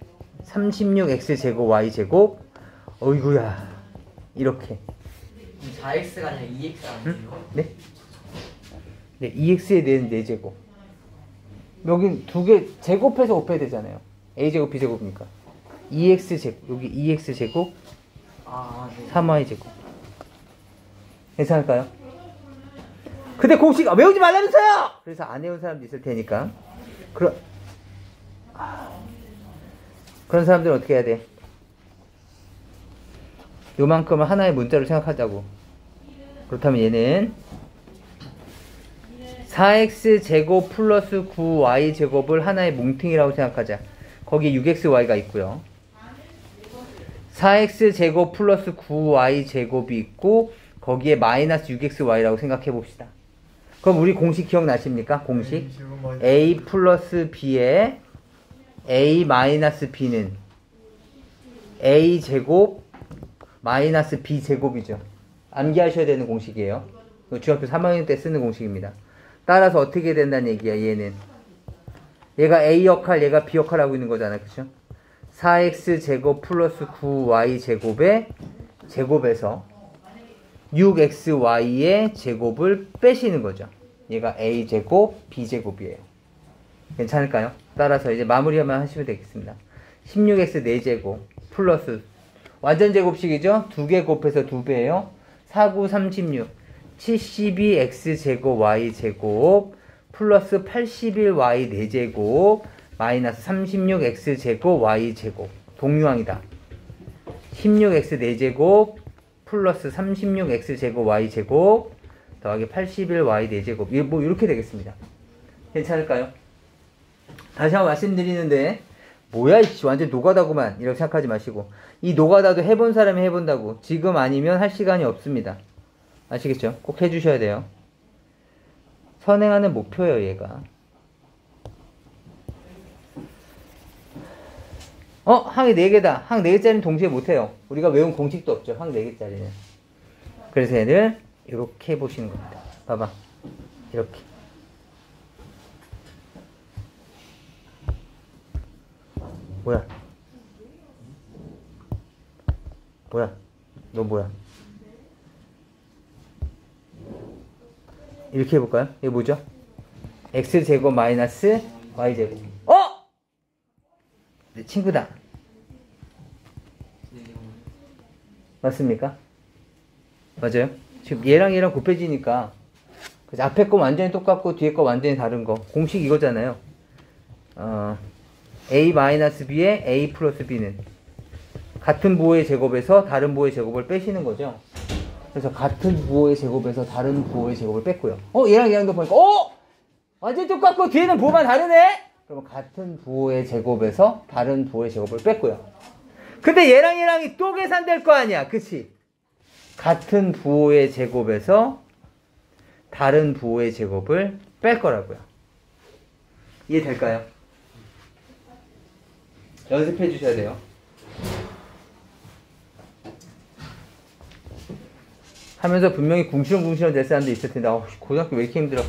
Speaker 1: 36x 제곱 y 제곱 어이구야 이렇게
Speaker 2: 4x가 아니라 2x 아니에요?
Speaker 1: 네? 네, 2x에 대한 4제곱. 여긴 2개 제곱해서 곱해야 되잖아요. a제곱 b제곱이니까 2x 제곱 여기 2x 제곱
Speaker 2: 네.
Speaker 1: 3y 제곱. 괜찮을까요? 근데 공식 외우지 말라면서요! 그래서 안 외운 사람도 있을 테니까 그런 사람들은 어떻게 해야 돼? 요만큼을 하나의 문자로 생각하자고. 그렇다면 얘는 4x제곱 플러스 9y제곱을 하나의 뭉탱이라고 생각하자. 거기에 6xy가 있고요. 4x제곱 플러스 9y제곱이 있고 거기에 마이너스 6xy라고 생각해 봅시다. 그럼 우리 공식 기억나십니까? 공식 a 플러스 b에 a 마이너스 b는 a제곱 마이너스 b제곱이죠. 암기하셔야 되는 공식이에요. 중학교 3학년 때 쓰는 공식입니다. 따라서 어떻게 된다는 얘기야, 얘는. 얘가 a 역할, 얘가 b 역할 하고 있는 거잖아. 그쵸? 4x제곱 플러스 9y제곱의 제곱에서 6xy의 제곱을 빼시는 거죠. 얘가 a제곱, b제곱이에요. 괜찮을까요? 따라서 이제 마무리만 하시면 되겠습니다. 16x 4제곱 플러스 완전 제곱식이죠? 2개 곱해서 2배예요. 4, 9, 36 72x제곱 y제곱 플러스 81y 4제곱 마이너스 36x제곱 y제곱 동유항이다. 16x 4제곱 플러스 36x제곱 y제곱 더하기 81y 4제곱 뭐 이렇게 되겠습니다. 괜찮을까요? 다시 한번 말씀드리는데 뭐야 이씨 완전 노가다구만 이렇게 생각하지 마시고 이 노가다도 해본 사람이 해본다고 지금 아니면 할 시간이 없습니다. 아시겠죠? 꼭 해주셔야 돼요. 선행하는 목표예요 얘가. 항이 4개다. 항 4개짜리는 동시에 못해요. 우리가 외운 공식도 없죠. 항 4개짜리는. 그래서 얘를 이렇게 해보시는 겁니다. 봐봐. 이렇게. 뭐야? 너 뭐야? 이렇게 해볼까요? 이게 뭐죠? x제곱 마이너스 y제곱. 내 친구다. 맞습니까? 맞아요? 지금 얘랑 얘랑 곱해지니까 그래서 앞에 거 완전히 똑같고 뒤에 거 완전히 다른 거 공식 이거잖아요. a-b에 a 플러스 b는 같은 부호의 제곱에서 다른 부호의 제곱을 빼시는 거죠. 그래서 같은 부호의 제곱에서 다른 부호의 제곱을 뺐고요. 얘랑 얘랑도 보니까 완전히 똑같고 뒤에는 부호만 다르네? 그러면 같은 부호의 제곱에서 다른 부호의 제곱을 뺐고요. 근데 얘랑 얘랑이 또 계산될 거 아니야. 그치? 같은 부호의 제곱에서 다른 부호의 제곱을 뺄 거라고요. 이해될까요? 연습해 주셔야 돼요. 하면서 분명히 궁시렁궁시렁 될 사람도 있을 텐데 고등학교 왜 이렇게 힘들어.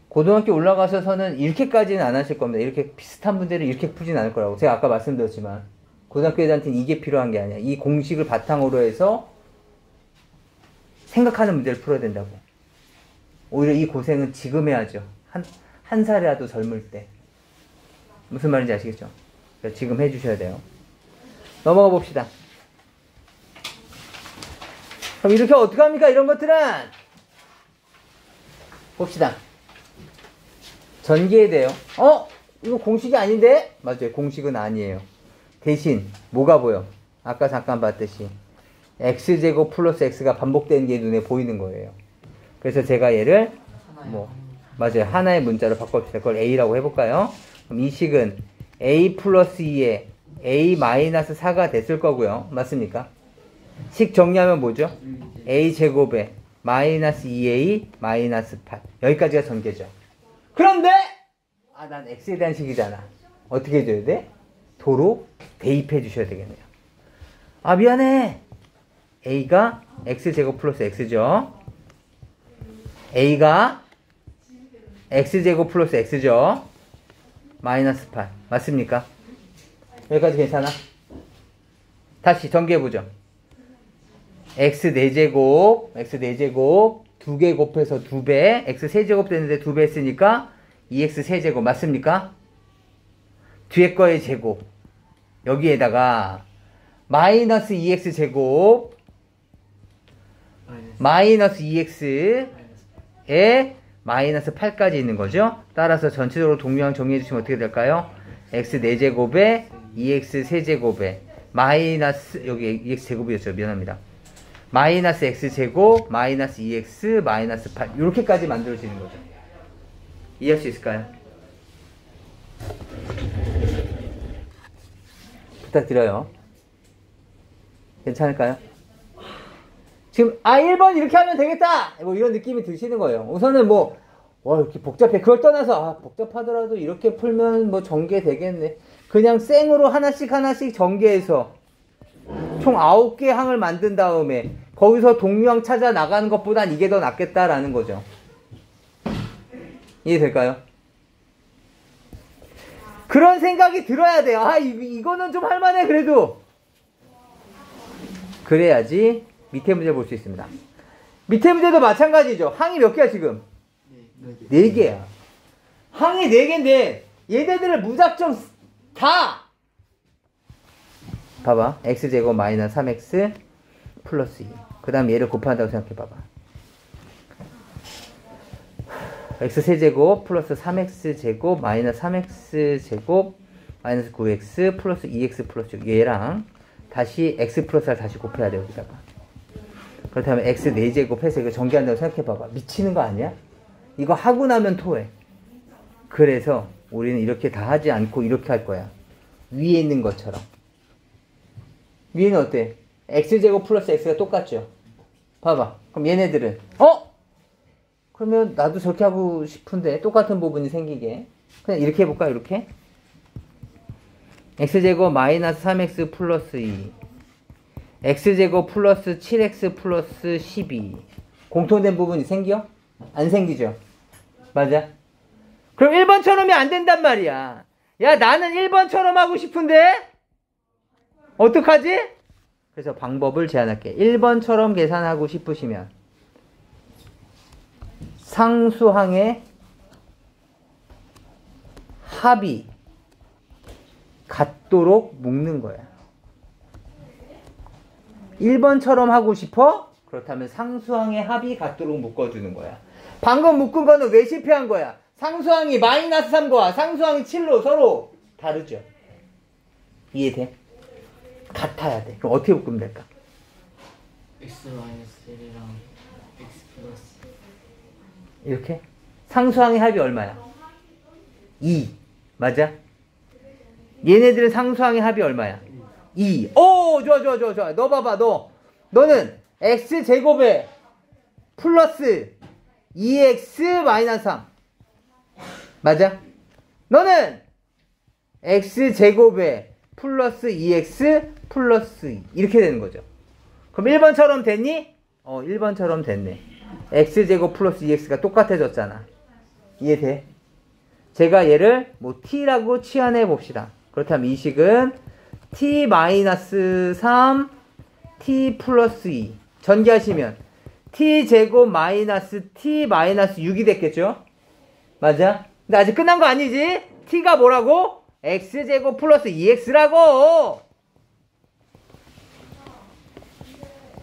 Speaker 1: 고등학교 올라가셔서는 이렇게까지는 안 하실 겁니다. 이렇게 비슷한 문제를 이렇게 푸진 않을 거라고. 제가 아까 말씀드렸지만 고등학교 애들한테는 이게 필요한 게 아니야. 이 공식을 바탕으로 해서 생각하는 문제를 풀어야 된다고. 오히려 이 고생은 지금 해야죠. 한 살이라도 젊을 때. 무슨 말인지 아시겠죠? 지금 해주셔야 돼요. 넘어가 봅시다. 그럼 이렇게 어떻게 합니까? 이런 것들은 봅시다. 전개해야 돼요. 이거 공식이 아닌데? 맞아요. 공식은 아니에요. 대신 뭐가 보여? 아까 잠깐 봤듯이 x제곱 플러스 x가 반복되는 게 눈에 보이는 거예요. 그래서 제가 얘를 맞아요. 하나의 문자로 바꿔봅시다. 그걸 a라고 해볼까요? 그럼 이 식은 a 플러스 2에 a 마이너스 4가 됐을 거고요. 맞습니까? 식 정리하면 뭐죠? a제곱에 마이너스 2a 마이너스 8 여기까지가 전개죠. 그런데 난 x에 대한 식이잖아. 어떻게 해줘야 돼? 도로 대입해 주셔야 되겠네요. 미안해. a가 x제곱 플러스 x죠. a가 x제곱 플러스 x죠. 마이너스 8 맞습니까? 여기까지 괜찮아? 다시 전개해보죠. x 4제곱 2개 곱해서 2배 x 세제곱 되는데 2배 했으니까 2x 세제곱 맞습니까? 뒤에 거의 제곱 여기에다가 마이너스 2x 제곱 마이너스 2x에 마이너스 8까지 있는 거죠. 따라서 전체적으로 동류항 정리해 주시면 어떻게 될까요? x 4제곱에 2x 세제곱에 마이너스 여기 2x 제곱이었죠. 미안합니다. 마이너스 x제곱 마이너스 2x 마이너스 8 이렇게까지 만들어지는 거죠. 이해할 수 있을까요? 부탁드려요. 괜찮을까요? 지금 1번 이렇게 하면 되겠다 뭐 이런 느낌이 드시는 거예요. 우선은 뭐 이렇게 복잡해. 그걸 떠나서 복잡하더라도 이렇게 풀면 뭐 전개되겠네. 그냥 생으로 하나씩 전개해서 총 9개 항을 만든 다음에 거기서 동류항 찾아 나가는 것보단 이게 더 낫겠다라는 거죠. 이해될까요? 그런 생각이 들어야 돼요. 이거는 좀 할만해 그래도. 그래야지 밑에 문제 볼 수 있습니다. 밑에 문제도 마찬가지죠. 항이 몇 개야 지금? 4개야. 항이 4개인데 얘네들을 무작정 다 봐봐. x제곱 마이너스 3x 플러스 2. 그 다음 얘를 곱한다고 생각해봐봐. x세제곱 플러스 3x제곱 마이너스 3x제곱 마이너스 9x 플러스 2x 플러스 6. 얘랑 다시 x 플러스 r 다시 곱해야 돼 여기다가. 그렇다면 x 4제곱 해서 이거 전개한다고 생각해봐봐. 미치는 거 아니야? 이거 하고 나면 토해. 그래서 우리는 이렇게 다 하지 않고 이렇게 할 거야. 위에 있는 것처럼. 위에는 어때? x제곱 플러스 x가 똑같죠? 봐봐. 그럼 얘네들은 그러면 나도 저렇게 하고 싶은데 똑같은 부분이 생기게. 그냥 이렇게 해볼까? 이렇게? x제곱 마이너스 3x 플러스 2 x제곱 플러스 7x 플러스 12 공통된 부분이 생겨? 안 생기죠? 맞아? 그럼 1번처럼이 안 된단 말이야. 야 나는 1번처럼 하고 싶은데 어떡하지? 그래서 방법을 제안할게. 1번처럼 계산하고 싶으시면 상수항의 합이 같도록 묶는 거야. 1번처럼 하고 싶어? 그렇다면 상수항의 합이 같도록 묶어주는 거야. 방금 묶은 거는 왜 실패한 거야? 상수항이 마이너스 3과 상수항이 7로 서로 다르죠. 이해돼? 같아야 돼. 그럼 어떻게 묶으면 될까?
Speaker 2: x 마이너스 1이랑 x 플러스
Speaker 1: 이렇게? 상수항의 합이 얼마야? 2. 맞아? 얘네들은 상수항의 합이 얼마야? 2. 오, 좋아. 너 봐봐, 너는 x제곱에 플러스 2x 마이너스 3. 맞아? 너는 x제곱에 플러스 2x 플러스 2. 이렇게 되는 거죠. 그럼 1번처럼 됐니? 1번처럼 됐네. x제곱 플러스 2x가 똑같아졌잖아. 이해돼? 제가 얘를 뭐 t라고 치환해 봅시다. 그렇다면 이 식은 t 마이너스 3 t 플러스 2 전개하시면 t제곱 마이너스 t 마이너스 6이 됐겠죠? 맞아? 근데 아직 끝난 거 아니지? t가 뭐라고? x제곱 플러스 2x라고!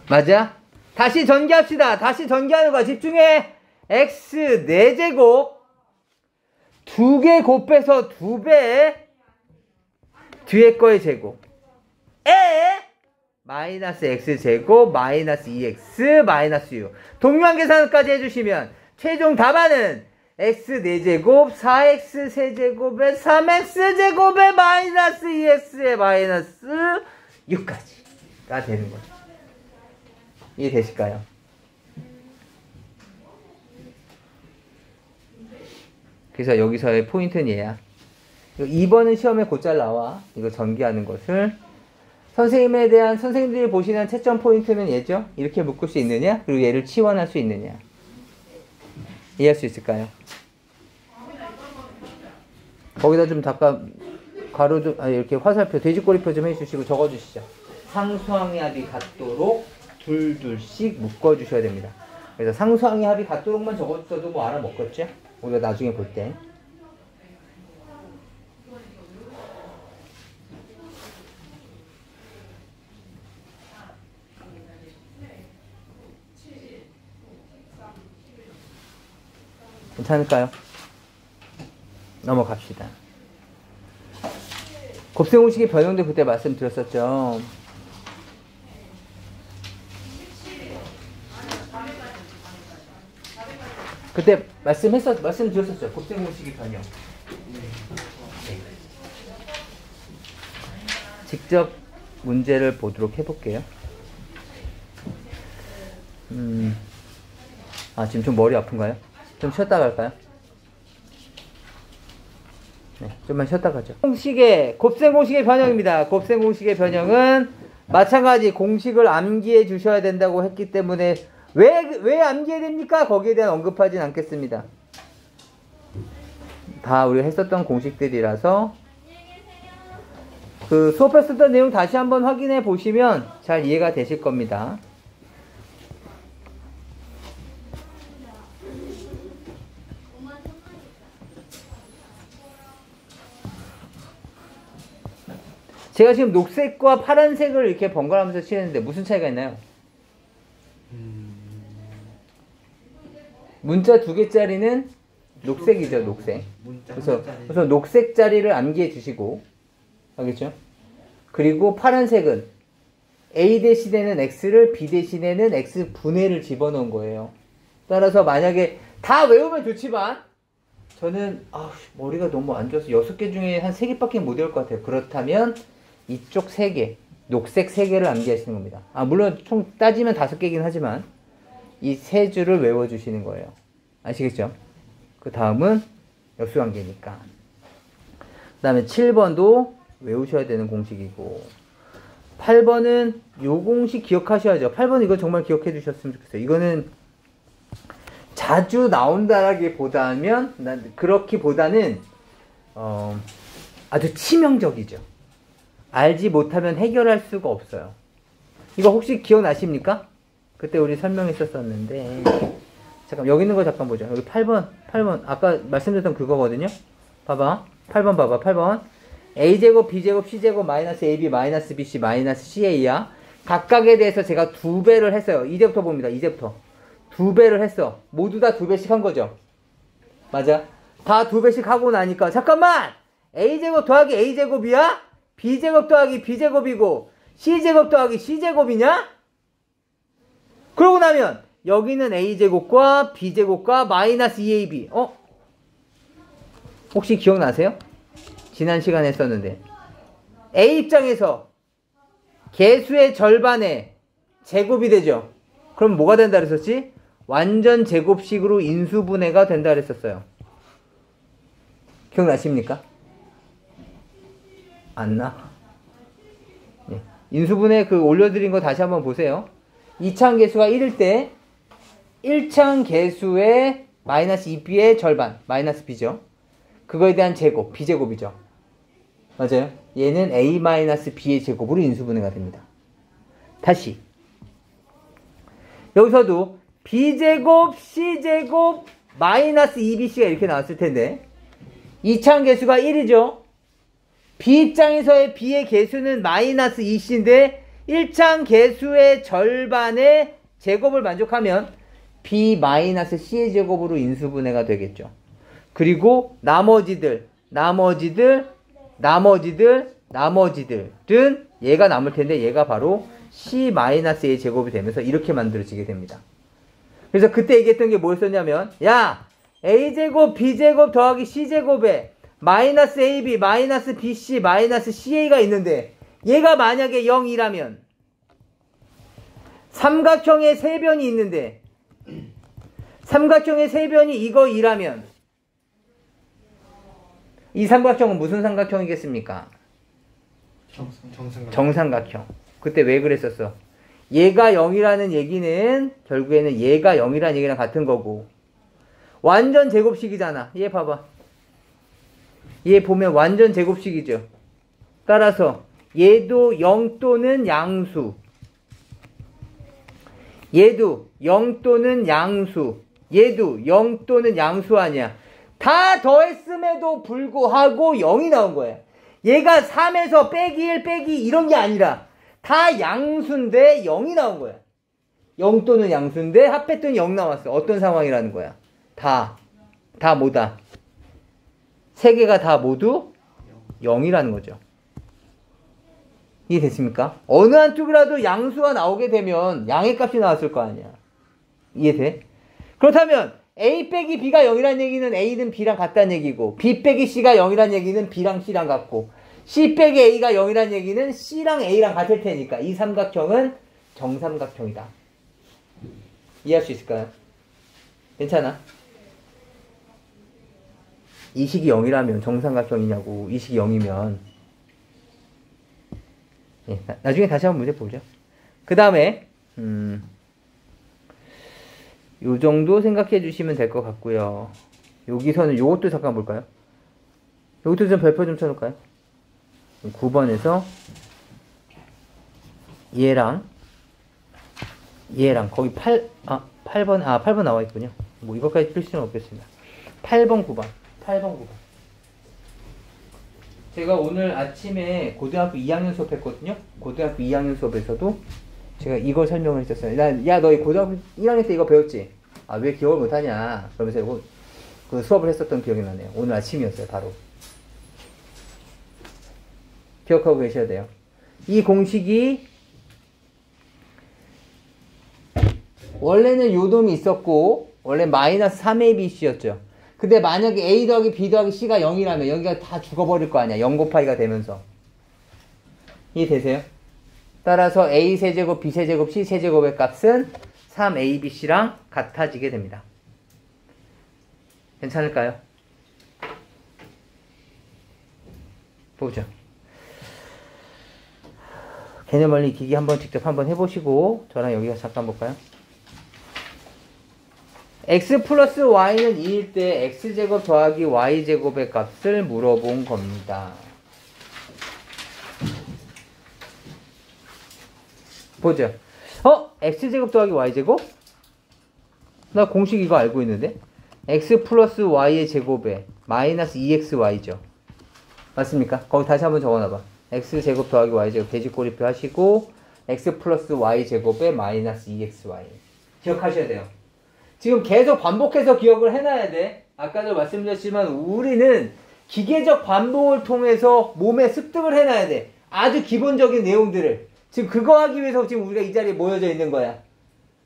Speaker 1: 맞아? 다시 전개합시다. 다시 전개하는 거야. 집중해. x 4제곱 2개 곱해서 2배 뒤에 거의 제곱 마이너스 x제곱 마이너스 2x 마이너스 6 동류항 계산까지 해주시면 최종 답안은 x 4제곱 4x 세제곱에 3x제곱에 마이너스 2x에 마이너스 6까지가 되는 거죠. 이해되실까요? 그래서 여기서의 포인트는 얘야. 2번은 시험에 곧잘 나와. 이거 전개하는 것을. 선생님에 대한 선생님들이 보시는 채점 포인트는 얘죠. 이렇게 묶을 수 있느냐? 그리고 얘를 치환할 수 있느냐? 이해할 수 있을까요? 거기다 좀 잠깐 가로 좀 이렇게 화살표 돼지꼬리표 좀 해주시고 적어주시죠. 상수항의 합이 같도록 둘씩 묶어주셔야 됩니다. 그래서 상수항의 합이 같도록만 적어주셔도 뭐 알아먹겠죠? 우리가 나중에 볼 때. 괜찮을까요? 넘어갑시다. 곱셈공식의 변형도 그때 말씀드렸었죠. 그때 말씀드렸었죠. 곱셈 공식의 변형. 네. 직접 문제를 보도록 해볼게요. 지금 좀 머리 아픈가요? 좀 쉬었다 갈까요? 네, 좀만 쉬었다 가죠. 곱셈 공식의 변형입니다. 곱셈 공식의 변형은 마찬가지 공식을 암기해 주셔야 된다고 했기 때문에 왜 암기해야 됩니까? 거기에 대한 언급하진 않겠습니다. 다 우리가 했었던 공식들이라서 그 수업에 쓰던 내용 다시 한번 확인해 보시면 잘 이해가 되실 겁니다. 제가 지금 녹색과 파란색을 이렇게 번갈아가면서 칠했는데 무슨 차이가 있나요? 문자 2개짜리는 녹색이죠, 녹색. 그래서 녹색 자리를 암기해 주시고, 알겠죠? 그리고 파란색은 A 대신에는 X를, B 대신에는 X 분해를 집어넣은 거예요. 따라서 만약에 다 외우면 좋지만, 저는, 머리가 너무 안 좋아서 6개 중에 한 3개밖에 못 외울 것 같아요. 그렇다면, 이쪽 3개, 녹색 3개를 암기하시는 겁니다. 물론 총 따지면 5개이긴 하지만 이 3줄을 외워주시는 거예요. 아시겠죠? 그 다음은 역수관계니까. 그 다음에 7번도 외우셔야 되는 공식이고 8번은 요 공식 기억하셔야죠. 8번 이거 정말 기억해 주셨으면 좋겠어요. 이거는 자주 나온다라기보다는 아주 치명적이죠. 알지 못하면 해결할 수가 없어요. 이거 혹시 기억나십니까? 그때 우리 설명했었었는데 잠깐 여기 있는 거 잠깐 보죠. 여기 8번 아까 말씀드렸던 그거거든요. 봐봐. 8번 봐봐. 8번 a제곱 b제곱 c제곱 마이너스 ab 마이너스 bc 마이너스 ca야. 각각에 대해서 제가 2배를 했어요. 이제부터 봅니다. 이제부터 2배를 했어. 모두 다 2배씩 한 거죠. 맞아? 다 2배씩 하고 나니까 잠깐만! a제곱 더하기 a제곱이야? b제곱 더하기 b제곱이고 c제곱 더하기 c제곱이냐? 그러고 나면 여기는 a제곱과 b제곱과 마이너스 2ab 혹시 기억나세요? 지난 시간에 했었는데 a 입장에서 개수의 절반의 제곱이 되죠. 그럼 뭐가 된다 그랬었지? 완전 제곱식으로 인수분해가 된다 그랬었어요. 기억나십니까? 안 나? 네. 인수분해 올려드린 거 다시 한번 보세요. 2차항 개수가 1일 때 1차항 개수의 마이너스 2b의 절반, 마이너스 b죠. 그거에 대한 제곱, b제곱이죠. 맞아요? 얘는 a 마이너스 b의 제곱으로 인수분해가 됩니다. 다시 여기서도 b제곱, c제곱, 마이너스 2bc가 이렇게 나왔을 텐데 2차항 개수가 1이죠. B 입장에서의 B의 개수는 마이너스 2C인데 1차항 개수의 절반의 제곱을 만족하면 B 마이너스 C의 제곱으로 인수분해가 되겠죠. 그리고 나머지들은 얘가 남을 텐데 얘가 바로 C 마이너스 A의 제곱이 되면서 이렇게 만들어지게 됩니다. 그래서 그때 얘기했던 게 뭐였었냐면 A제곱 B제곱 더하기 C제곱에 마이너스 AB, 마이너스 BC, 마이너스 CA가 있는데 얘가 만약에 0이라면 삼각형의 세변이 있는데 삼각형의 세변이 이거 2라면 이 삼각형은 무슨 삼각형이겠습니까? 정삼각형. 그때 왜 그랬었어? 얘가 0이라는 얘기는 결국에는 얘가 0이라는 얘기랑 같은 거고 완전 제곱식이잖아. 얘 봐봐. 얘 보면 완전 제곱식이죠. 따라서 얘도 0 또는 양수. 얘도 0 또는 양수. 얘도 0 또는 양수 아니야. 다 더했음에도 불구하고 0이 나온 거야. 얘가 3에서 빼기 1 빼기 이런 게 아니라 다 양수인데 0이 나온 거야. 0 또는 양수인데 합했더니 0 나왔어. 어떤 상황이라는 거야? 다 뭐다? 세 개가 다 모두 0이라는 거죠. 이해됐습니까? 어느 한쪽이라도 양수가 나오게 되면 양의 값이 나왔을 거 아니야. 이해돼? 그렇다면 A 빼기 B가 0이라는 얘기는 A는 B랑 같다는 얘기고 B 빼기 C가 0이라는 얘기는 B랑 C랑 같고 C 빼기 A가 0이라는 얘기는 C랑 A랑 같을 테니까 이 삼각형은 정삼각형이다. 이해할 수 있을까요? 괜찮아? 이 식이 0이라면 정삼각형이냐고. 이 식이 0이면 예, 나중에 다시 한번 문제 보죠. 그 다음에 요 정도 생각해 주시면 될 것 같고요. 여기서는 요것도 잠깐 볼까요? 요것도 좀 별표 좀 쳐놓을까요? 9번에서 얘랑 거기 8번 나와 있군요. 뭐 이것까지 풀 수는 없겠습니다. 8번 9번 제가 오늘 아침에 고등학교 2학년 수업 했거든요. 고등학교 2학년 수업에서도 제가 이걸 설명을 했었어요. 야, 너 고등학교 1학년 때 이거 배웠지? 아, 왜 기억을 못하냐? 그러면서 이거 그 수업을 했었던 기억이 나네요. 오늘 아침이었어요, 바로. 기억하고 계셔야 돼요. 이 공식이 원래는 요 놈이 있었고 원래 마이너스 3abc였죠. 근데 만약에 a 더하기 b 더하기 c가 0이라면 여기가 다 죽어버릴 거 아니야. 0 곱하기가 되면서. 이해되세요? 따라서 a 세제곱, b 세제곱, c 세제곱의 값은 3abc랑 같아지게 됩니다. 괜찮을까요? 보죠. 개념 원리 기기 한번 직접 한번 해보시고 저랑 여기가 잠깐 볼까요? x 플러스 y는 2일 때 x제곱 더하기 y제곱의 값을 물어본 겁니다. 보죠. x제곱 더하기 y제곱? 나 공식 이거 알고 있는데? x 플러스 y의 제곱에 마이너스 2xy죠. 맞습니까? 거기 다시 한번 적어놔봐. x제곱 더하기 y제곱 대집고리표 하시고 x 플러스 y제곱에 마이너스 2xy 기억하셔야 돼요. 지금 계속 반복해서 기억을 해놔야 돼. 아까도 말씀드렸지만 우리는 기계적 반복을 통해서 몸에 습득을 해놔야 돼. 아주 기본적인 내용들을. 지금 그거 하기 위해서 지금 우리가 이 자리에 모여져 있는 거야.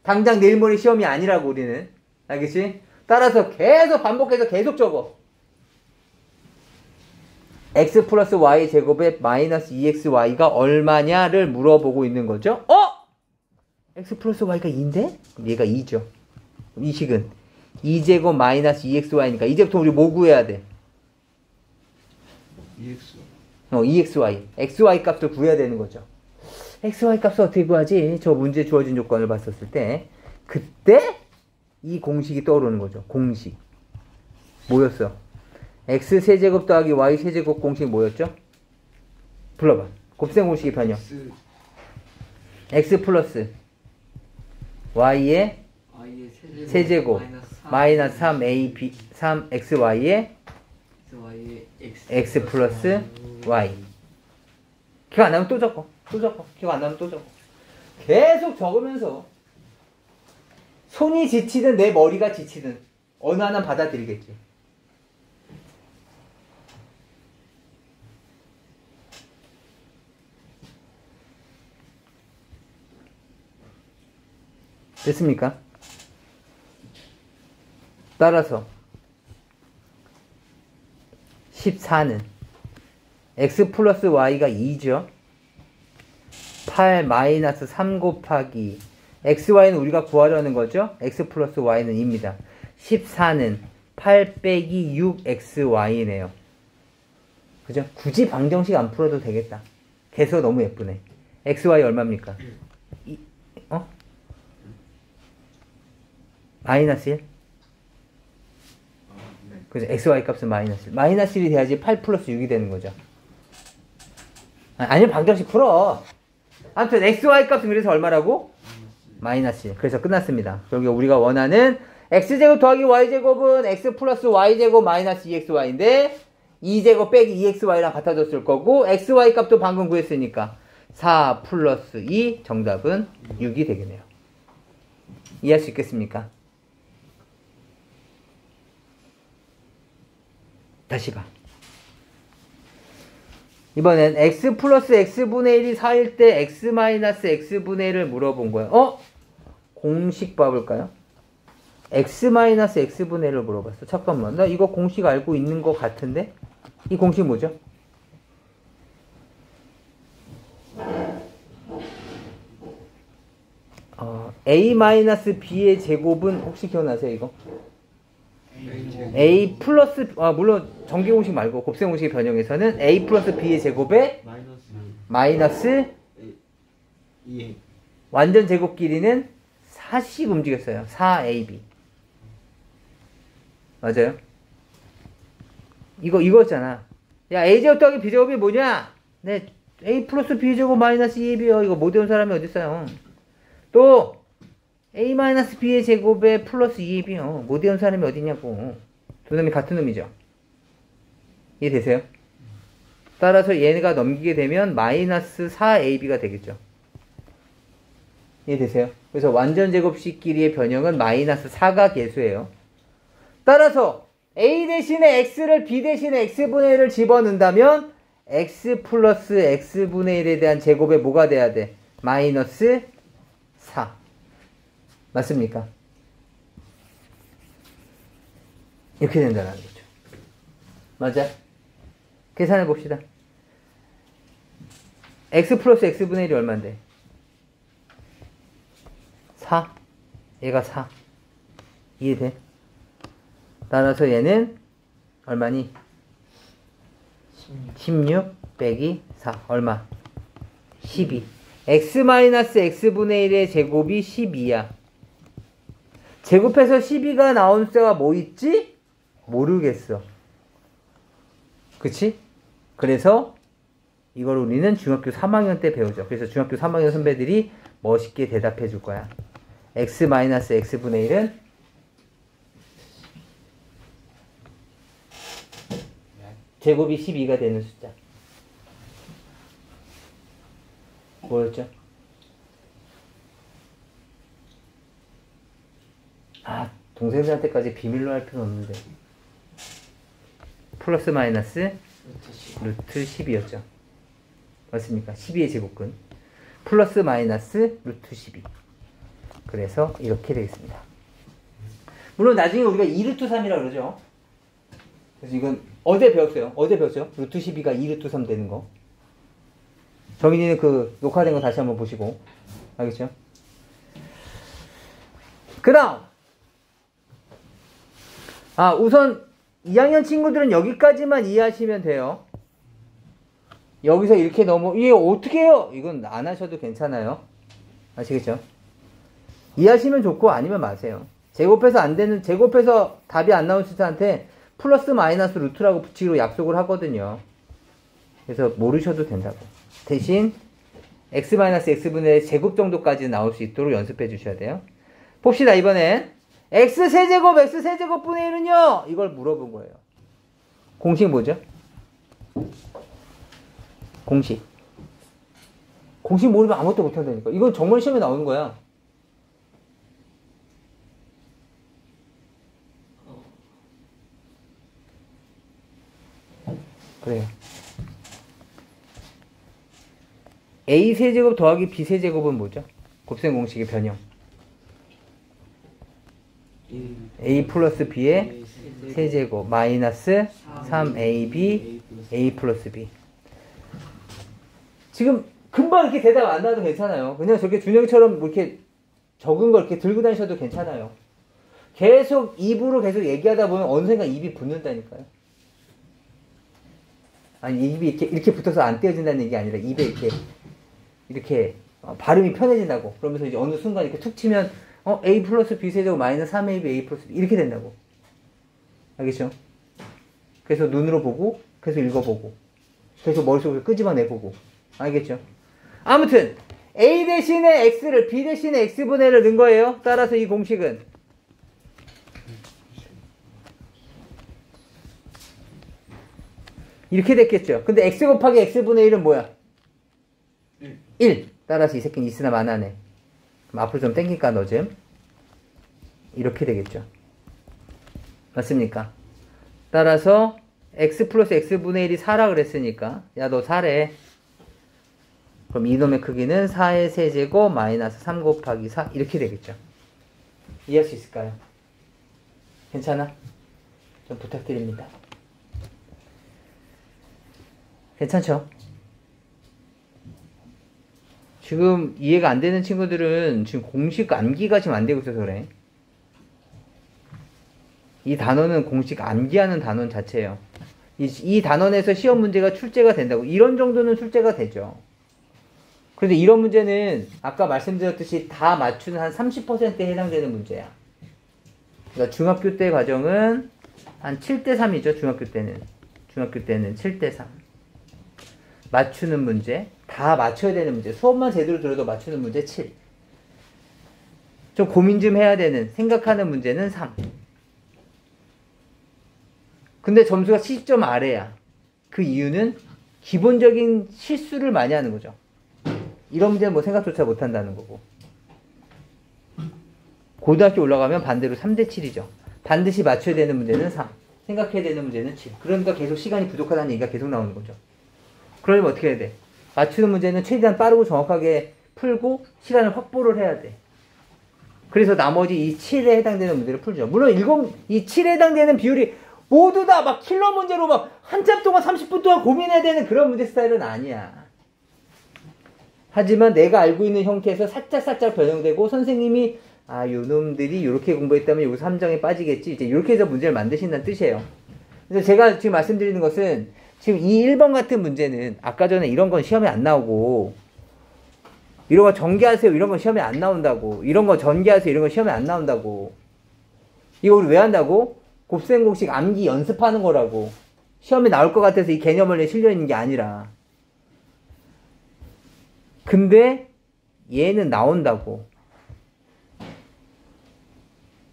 Speaker 1: 당장 내일 모레 시험이 아니라고 우리는. 알겠지? 따라서 계속 반복해서 계속 적어. x 플러스 y 제곱에 마이너스 2xy가 얼마냐를 물어보고 있는 거죠. x 플러스 y가 2인데? 얘가 2죠. 이 식은 2제곱 마이너스 2xy니까 이제부터 우리 뭐 구해야 돼? EXY. XY 값을 구해야 되는 거죠. XY 값을 어떻게 구하지? 저 문제 주어진 조건을 봤었을 때 그때 이 공식이 떠오르는 거죠. 공식. 뭐였어? x 세제곱 더하기 y 세제곱 공식 뭐였죠? 불러봐. 곱셈 공식이 변형. x 플러스 y의 세제곱 마이너스 3xy의 x 플러스 y. 기억 안 나면 또 적어. 기억 안 나면 또 적어. 계속 적으면서 손이 지치든 내 머리가 지치든 어느 하나는 받아들이겠지. 됐습니까? 따라서 14는 x 플러스 y가 2죠. 8 마이너스 3 곱하기 xy는 우리가 구하려는 거죠. x 플러스 y는 2입니다. 14는 8 빼기 6xy네요. 그죠? 굳이 방정식 안 풀어도 되겠다. 개수가 너무 예쁘네. xy 얼마입니까? 마이너스 1? 그죠? xy 값은 마이너스 1. 마이너스 1이 돼야지 8 플러스 6이 되는 거죠. 아니면 방정식 풀어. 아무튼 xy 값은 그래서 얼마라고? 마이너스 1. 그래서 끝났습니다. 결국 우리가 원하는 x제곱 더하기 y제곱은 x 플러스 y제곱 마이너스 2xy인데 2제곱 빼기 2xy랑 같아졌을 거고 xy 값도 방금 구했으니까 4 플러스 2 정답은 6이 되겠네요. 이해할 수 있겠습니까? 다시 봐. 이번엔 x 플러스 x분의 1이 4일 때 x 마이너스 x분의 1을 물어본 거예요. 공식 봐볼까요? x-x분의 1을 물어봤어. 잠깐만. 나 이거 공식 알고 있는 것 같은데? 이 공식 뭐죠? a-b의 제곱은 혹시 기억나세요, 이거? a 플러스, 물론 정기공식 말고 곱셈공식의 변형에서는 a 플러스 b의 제곱에 마이너스 완전 제곱 길이는 4씩 움직였어요. 4ab. 맞아요? 이거였잖아. 야, a제곱 더하기 b제곱이 뭐냐? 네, a 플러스 b제곱 마이너스 2ab이요. 이거 못 외운 사람이 어딨어요? 또 a-b의 제곱에 플러스 2ab이요. 못 외운 사람이 어딨냐고. 두 놈이 같은 놈이죠. 이해되세요? 따라서 얘네가 넘기게 되면 마이너스 4ab가 되겠죠. 이해되세요? 그래서 완전 제곱식 길이의 변형은 마이너스 4가 계수예요. 따라서 a 대신에 x를 b 대신에 x분의 1을 집어넣는다면 x 플러스 x분의 1에 대한 제곱에 뭐가 돼야 돼? 마이너스 4. 맞습니까? 이렇게 된다는 거죠. 맞아? 계산해 봅시다. x 플러스 x분의 1이 얼만데? 4. 얘가 4. 이해돼? 따라서 얘는 얼마니? 16 빼기 4. 얼마? 12. x-x분의 1의 제곱이 12야. 제곱해서 12가 나온 숫자가 뭐 있지? 모르겠어. 그치? 그래서 이걸 우리는 중학교 3학년 때 배우죠. 그래서 중학교 3학년 선배들이 멋있게 대답해 줄 거야. x-x분의 1은 제곱이 12가 되는 숫자. 뭐였죠? 동생들한테까지 비밀로 할 필요는 없는데. 플러스 마이너스 루트 10이었죠. 맞습니까? 12의 제곱근. 플러스 마이너스 루트 12. 그래서 이렇게 되겠습니다. 물론 나중에 우리가 2루트 3이라고 그러죠. 그래서 이건 어제 배웠어요. 어제 배웠죠? 루트 12가 2루트 3 되는 거. 정인이는 그 녹화된 거 다시 한번 보시고. 알겠죠? 그 다음. 우선 2학년 친구들은 여기까지만 이해하시면 돼요. 여기서 이렇게 이해 어떻게 해요? 이건 안 하셔도 괜찮아요. 아시겠죠? 이해하시면 좋고 아니면 마세요. 제곱해서 답이 안 나온 숫자한테 플러스 마이너스 루트라고 붙이기로 약속을 하거든요. 그래서 모르셔도 된다고. 대신 x-x분의 제곱 정도까지 나올 수 있도록 연습해 주셔야 돼요. 봅시다. 이번엔 x세제곱분의 1은요? 이걸 물어본 거예요. 공식 뭐죠? 공식 모르면 아무것도 못한다니까. 이건 정말 시험에 나오는 거야. 그래요. a세제곱 더하기 b세제곱은 뭐죠? 곱셈 공식의 변형. a 플러스 b의 세제곱 마이너스 3ab a 플러스 b. 지금 금방 이렇게 대답 안 나와도 괜찮아요. 그냥 저렇게 준영이처럼 이렇게 적은 걸 이렇게 들고 다니셔도 괜찮아요. 계속 입으로 계속 얘기하다 보면 어느샌가 입이 붙는다니까요. 아니, 입이 이렇게 붙어서 안 떼어진다는 얘기 아니라 입에 이렇게 발음이 편해진다고. 그러면서 이제 어느 순간 이렇게 툭 치면 a 플러스 b 세제곱 마이너스 3ab a 플러스 b 이렇게 된다고. 알겠죠? 그래서 눈으로 보고 계속 읽어보고 계속 머릿속에서 끄집어내보고. 알겠죠? 아무튼 a 대신에 x를 b 대신에 x분의 1을 넣은 거예요. 따라서 이 공식은 이렇게 됐겠죠. 근데 x 곱하기 x분의 1은 뭐야? 1. 따라서 이 새끼는 있으나 마나네. 그럼 앞으로 좀 땡길까 너 좀? 이렇게 되겠죠. 맞습니까? 따라서 x 플러스 x분의 1이 4라 그랬으니까 야 너 4래. 그럼 이놈의 크기는 4의 세제곱 마이너스 3 곱하기 4 이렇게 되겠죠. 이해할 수 있을까요? 괜찮아? 좀 부탁드립니다. 괜찮죠? 지금 이해가 안 되는 친구들은 지금 공식 암기가 지금 안 되고 있어서 그래. 이 단어는 공식 암기하는 단원 자체예요. 이 단원에서 시험 문제가 출제가 된다고. 이런 정도는 출제가 되죠. 그런데 이런 문제는 아까 말씀드렸듯이 다 맞추는 한 30%에 해당되는 문제야. 그러니까 중학교 때 과정은 한 7대3이죠. 중학교 때는 7대3. 맞추는 문제, 다 맞춰야 되는 문제. 수업만 제대로 들어도 맞추는 문제 7. 좀 고민 좀 해야 되는, 생각하는 문제는 3. 근데 점수가 70점 아래야. 그 이유는 기본적인 실수를 많이 하는 거죠. 이런 문제는 뭐 생각조차 못한다는 거고. 고등학교 올라가면 반대로 3대7이죠. 반드시 맞춰야 되는 문제는 3. 생각해야 되는 문제는 7. 그러니까 계속 시간이 부족하다는 얘기가 계속 나오는 거죠. 그러면 어떻게 해야 돼? 맞추는 문제는 최대한 빠르고 정확하게 풀고 시간을 확보를 해야 돼. 그래서 나머지 이 7에 해당되는 문제를 풀죠. 물론 이 7에 해당되는 비율이 모두 다 막 킬러 문제로 막 한참 동안 30분 동안 고민해야 되는 그런 문제 스타일은 아니야. 하지만 내가 알고 있는 형태에서 살짝 변형되고 선생님이 요놈들이 이렇게 공부했다면 여기서 함정에 빠지겠지. 이제 이렇게 해서 문제를 만드신다는 뜻이에요. 그래서 제가 지금 말씀드리는 것은 지금 이 1번 같은 문제는 아까 전에 이런 건 시험에 안 나오고 이런 거 전개하세요 이런 건 시험에 안 나온다고 이런 거 전개하세요 이런 건 시험에 안 나온다고 이거 우리 왜 한다고? 곱셈 공식 암기 연습하는 거라고. 시험에 나올 것 같아서 이 개념을 실려있는 게 아니라. 근데 얘는 나온다고.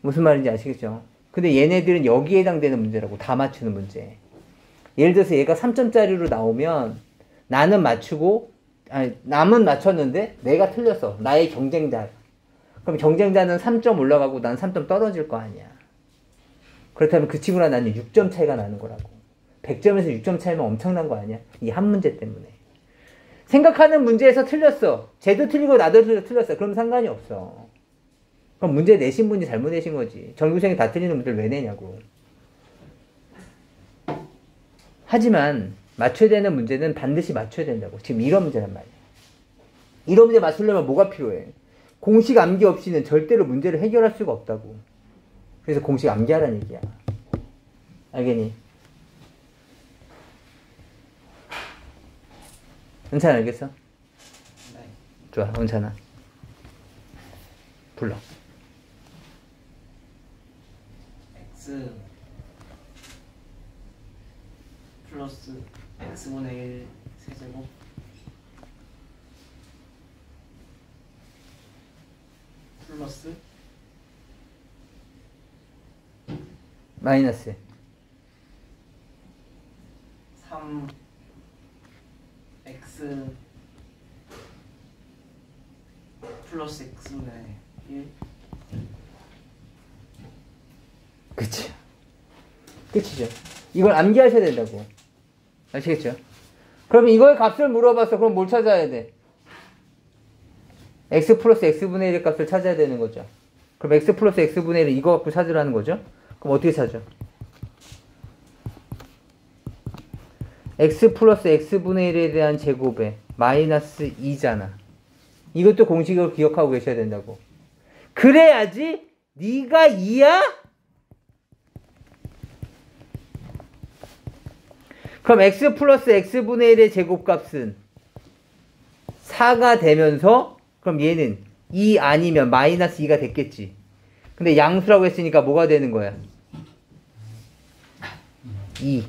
Speaker 1: 무슨 말인지 아시겠죠? 근데 얘네들은 여기에 해당되는 문제라고. 다 맞추는 문제. 예를 들어서 얘가 3점짜리로 나오면 나는 맞추고 남은 맞췄는데 내가 틀렸어. 나의 경쟁자. 그럼 경쟁자는 3점 올라가고 난 3점 떨어질 거 아니야. 그렇다면 그 친구랑 나는 6점 차이가 나는 거라고. 100점에서 6점 차이면 엄청난 거 아니야? 이 한 문제 때문에. 생각하는 문제에서 틀렸어. 쟤도 틀리고 나도 틀렸어. 그럼 상관이 없어. 그럼 문제 내신 분이 잘못 내신 거지. 전교생이 다 틀리는 문제를 왜 내냐고. 하지만 맞춰야 되는 문제는 반드시 맞춰야 된다고. 지금 이런 문제란 말이야. 이런 문제 맞추려면 뭐가 필요해? 공식 암기 없이는 절대로 문제를 해결할 수가 없다고. 그래서 공식 암기하라는 얘기야. 알겠니? 은찬 알겠어?
Speaker 2: 네.
Speaker 1: 좋아, 은찬아. 불러.
Speaker 2: x 플러스 x분의 1 세제곱 플러스
Speaker 1: 마이너스
Speaker 2: 3 x 플러스 x분의 1
Speaker 1: 그치. 끝이죠. 이걸 암기하셔야 된다고. 아시겠죠? 그러면 이거의 값을 물어봤어. 그럼 뭘 찾아야 돼? x 플러스 x분의 1의 값을 찾아야 되는 거죠. 그럼 x 플러스 x분의 1을 이거 갖고 찾으라는 거죠. 그럼 어떻게 찾아? x 플러스 x분의 1에 대한 제곱에 마이너스 2잖아. 이것도 공식으로 기억하고 계셔야 된다고. 그래야지 네가 2야? 그럼 x 플러스 x분의 1의 제곱값은 4가 되면서 그럼 얘는 2 아니면 마이너스 2가 됐겠지. 근데 양수라고 했으니까 뭐가 되는 거야? 2.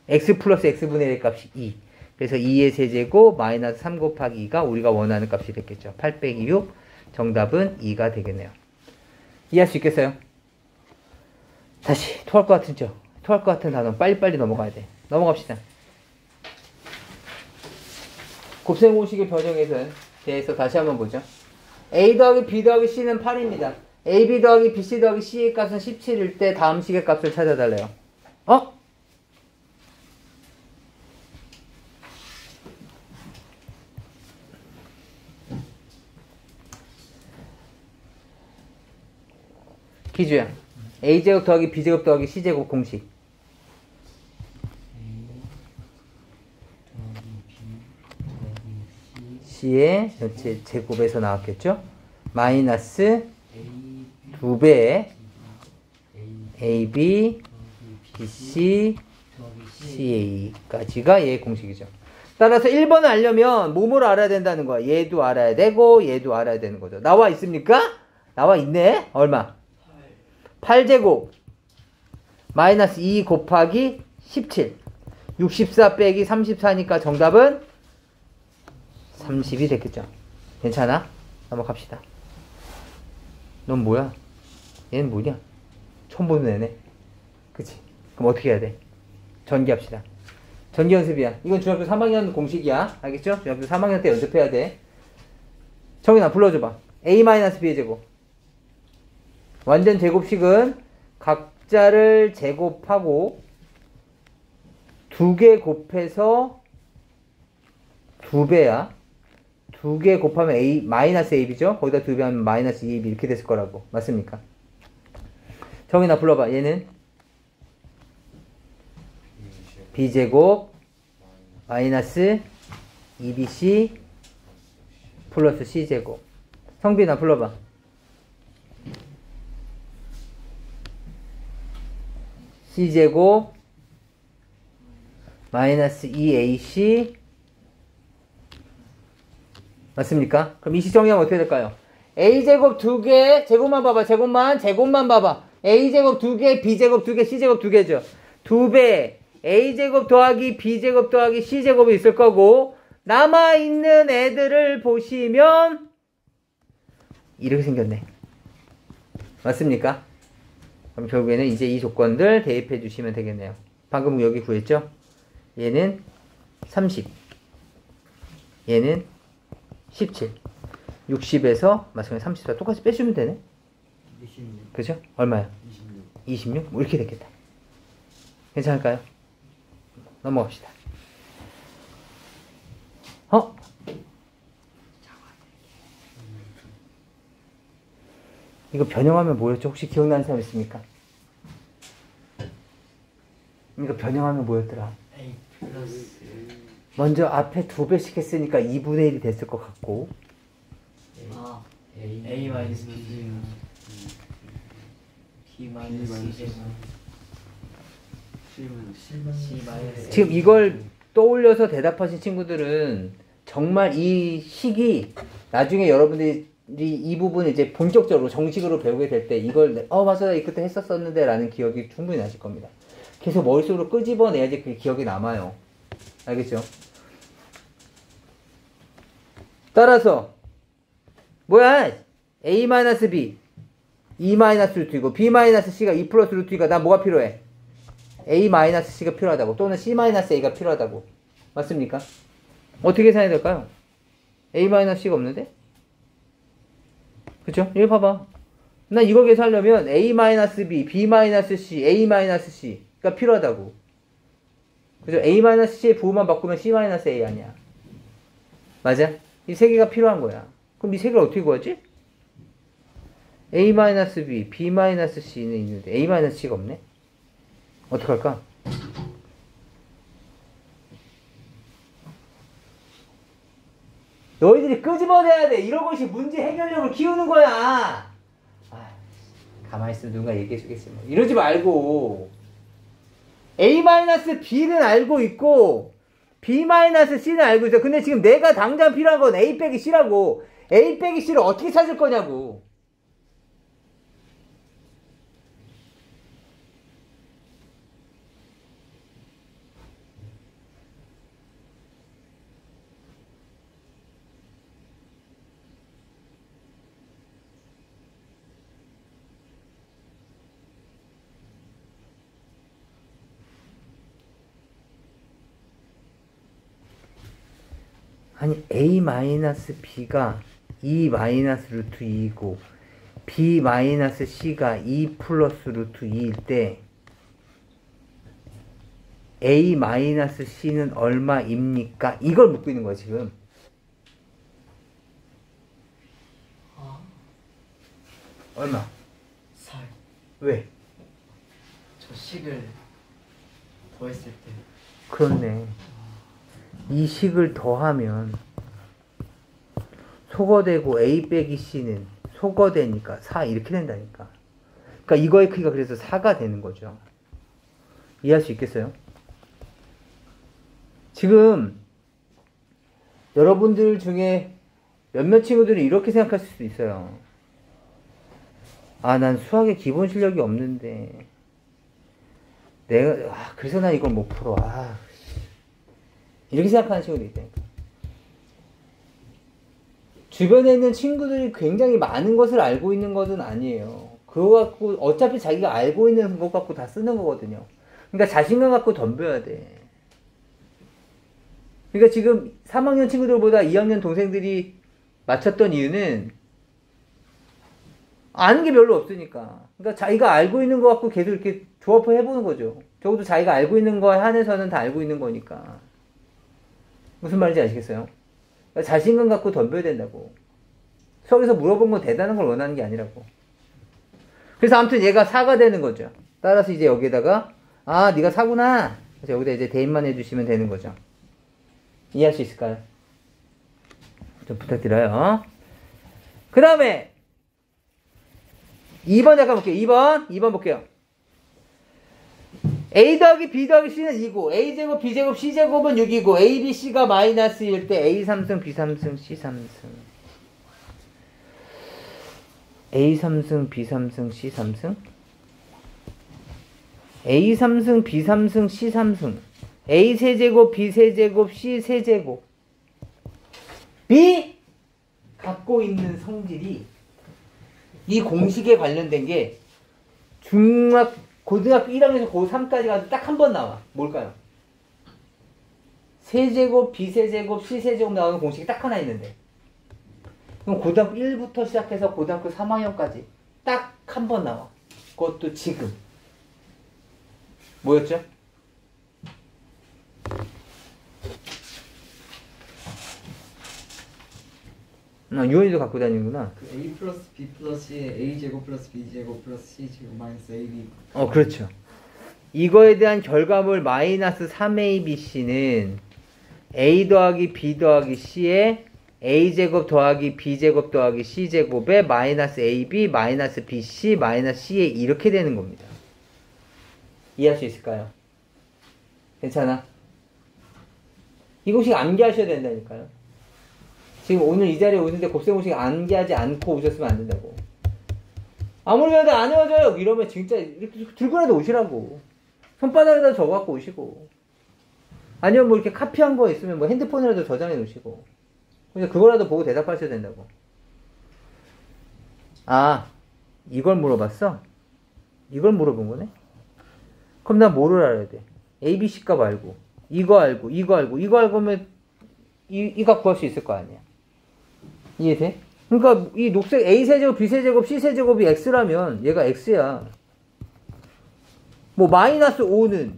Speaker 1: x 플러스 x분의 1의 값이 2. 그래서 2의 세제곱 마이너스 3 곱하기 2가 우리가 원하는 값이 됐겠죠. 8 빼기 6. 정답은 2가 되겠네요. 이해할 수 있겠어요? 다시 토할 것 같은 단어 빨리빨리 넘어가야 돼. 넘어갑시다. 곱셈 공식의 변형에 대해서 다시 한번 보죠. A 더하기 B 더하기 C는 8입니다. AB 더하기 BC 더하기 C의 값은 17일 때 다음 식의 값을 찾아달래요. 기주야. a제곱 더하기 b제곱 더하기 c제곱 공식. c의 전체 제곱에서 나왔겠죠? 마이너스 2배의 ab, bc, ca까지가 얘의 공식이죠. 따라서 1번을 알려면 뭐뭐를 알아야 된다는 거야. 얘도 알아야 되고 얘도 알아야 되는 거죠. 나와 있습니까? 나와 있네. 얼마? 8제곱 마이너스 2 곱하기 17 64 빼기 34니까 정답은 30이 됐겠죠. 괜찮아? 넘어갑시다. 넌 뭐야? 얘는 뭐냐? 처음 보는 애네. 그치? 그럼 어떻게 해야 돼? 전기합시다. 전기 연습이야. 이건 중학교 3학년 공식이야. 알겠죠? 중학교 3학년 때 연습해야 돼. 정인아 불러줘봐. a-b의 제곱. 완전 제곱식은 각자를 제곱하고 2개 곱해서 2배야. 2개 곱하면 a, 마이너스 ab죠? 거기다 2배 하면 마이너스 2ab 이렇게 됐을 거라고. 맞습니까? 정인아 불러봐. 얘는 b제곱 마이너스 2bc 플러스 c제곱. 성빈아 불러봐. c제곱 마이너스 2ac 맞습니까? 그럼 이 식 정리하면 어떻게 될까요? a제곱 2개 제곱만 봐봐. 제곱만 봐봐. a제곱 2개 b제곱 2개 c제곱 2개죠. 2배 a제곱 더하기 b제곱 더하기 c제곱이 있을 거고 남아있는 애들을 보시면 이렇게 생겼네. 맞습니까? 그럼 결국에는 이제 이 조건들 대입해 주시면 되겠네요. 방금 여기 구했죠? 얘는 30 얘는 17 60에서 마찬가지 34 똑같이 빼주면 되네.
Speaker 3: 26.
Speaker 1: 그죠? 얼마야? 26? 뭐 이렇게 됐겠다. 괜찮을까요? 넘어갑시다. 이거 변형하면 뭐였죠? 혹시 기억나는 사람 있습니까? 이거 변형하면 뭐였더라?
Speaker 2: A 플러스
Speaker 1: 먼저 앞에 2배씩 했으니까 2분의 1이 됐을 것 같고
Speaker 2: A 마이너스 B 마이너스 C 마이너스
Speaker 1: 지금 이걸 떠올려서 대답하신 친구들은 정말 이 식이 나중에 여러분들이 이 부분을 이제 본격적으로 정식으로 배우게 될 때 이걸 맞아 나 그때 했었었는데 라는 기억이 충분히 나실 겁니다. 계속 머릿속으로 끄집어내야지 그게 기억이 남아요. 알겠죠? 따라서 뭐야? a-b 2-루트이고 b-c가 2 플러스 루트이니까 난 뭐가 필요해? a-c가 필요하다고 또는 c-a가 필요하다고. 맞습니까? 어떻게 계산해야 될까요? a-c가 없는데? 그쵸? 여기 봐봐. 나 이거 계산하려면 a-b, b-c, a-c가 필요하다고. 그죠? a-c의 부호만 바꾸면 c-a 아니야. 맞아? 이 세 개가 필요한 거야. 그럼 이 세 개를 어떻게 구하지? a-b, b-c는 있는데 a-c가 없네? 어떡할까? 너희들이 끄집어내야 돼. 이런 것이 문제 해결력을 키우는 거야. 가만히 있으면 누군가 얘기해 주겠지 뭐. 이러지 말고 a-b는 알고 있고 b-c는 알고 있어. 근데 지금 내가 당장 필요한 건 a 빼기 c라고. a 빼기 c를 어떻게 찾을 거냐고. 아니 a-b가 2-루트 2이고 b-c가 2 플러스 루트 2일 때 a-c는 얼마입니까? 이걸 묻고 있는 거야 지금. 얼마?
Speaker 2: 4
Speaker 1: 왜?
Speaker 2: 식을 더했을 때.
Speaker 1: 그렇네. 이 식을 더하면 소거되고 A 빼기 C는 소거되니까 4 이렇게 된다니까. 그러니까 이거의 크기가 그래서 4가 되는 거죠. 이해할 수 있겠어요? 지금 여러분들 중에 몇몇 친구들이 이렇게 생각할 수도 있어요. 아, 난 수학에 기본 실력이 없는데 그래서 난 이걸 못 풀어. 이렇게 생각하는 친구도 있다니까. 주변에 있는 친구들이 굉장히 많은 것을 알고 있는 것은 아니에요. 그거 갖고 어차피 자기가 알고 있는 것 갖고 다 쓰는 거거든요. 그러니까 자신감 갖고 덤벼야 돼. 그러니까 지금 3학년 친구들보다 2학년 동생들이 맞췄던 이유는 아는 게 별로 없으니까. 그러니까 자기가 알고 있는 거 갖고 계속 이렇게 조합을 해보는 거죠. 적어도 자기가 알고 있는 거에 한해서는 다 알고 있는 거니까. 무슨 말인지 아시겠어요? 그러니까 자신감 갖고 덤벼야 된다고. 수학에서 물어본 건 대단한 걸 원하는 게 아니라고. 그래서 아무튼 얘가 4가 되는 거죠. 따라서 이제 여기에다가 네가 4구나. 그래서 여기다 이제 대입만 해주시면 되는 거죠. 이해할 수 있을까요? 좀 부탁드려요. 그 다음에 2번 잠깐 볼게요. 2번 볼게요. A 더하기 B 더하기 C는 2고 A제곱 B제곱 C제곱은 6이고 A, B, C가 마이너스 1일 때 A 3승 B 3승 C 3승 A 3승 B 3승 C 3승 A 3승 B 3승 C 3승 A 세제곱 B 세제곱 C 세제곱 B 갖고 있는 성질이 이 공식에 관련된 게 고등학교 1학년에서 고3까지 가도 딱 한 번 나와. 뭘까요? 세제곱, B세제곱, C세제곱 나오는 공식이 딱 하나 있는데. 그럼 고등학교 1부터 시작해서 고등학교 3학년까지 딱 한 번 나와. 그것도 지금. 뭐였죠? 유원이도 갖고 다니는구나.
Speaker 2: 그 A 플러스 B 플러스 C에 A 제곱 플러스 B 제곱 플러스 C 제곱 마이너스 AB.
Speaker 1: 그렇죠. 이거에 대한 결과물 마이너스 3ABC는 A 더하기 B 더하기 C에 A제곱 더하기 B제곱 더하기 C제곱에 마이너스 AB 마이너스 BC 마이너스 CA 이렇게 되는 겁니다. 이해할 수 있을까요? 괜찮아? 이 공식 암기하셔야 된다니까요. 지금 오늘 이 자리에 오는데 곱셈 공식 암기하지 않고 오셨으면 안 된다고. 아무리 해도 안 헤어져요. 이러면 진짜 이렇게 들고라도 오시라고. 손바닥에다 적어갖고 오시고. 아니면 뭐 이렇게 카피한 거 있으면 뭐 핸드폰이라도 저장해 놓으시고. 그래서 그거라도 보고 대답하셔야 된다고. 이걸 물어봤어? 이걸 물어본 거네? 그럼 난 뭐를 알아야 돼? A, B, C 값 알고, 이거 알고, 이거 알고면 이 값 구할 수 있을 거 아니야. 이해돼? 그러니까 이 녹색 A세제곱, B세제곱, C세제곱이 X라면 얘가 X야. 뭐 마이너스 5는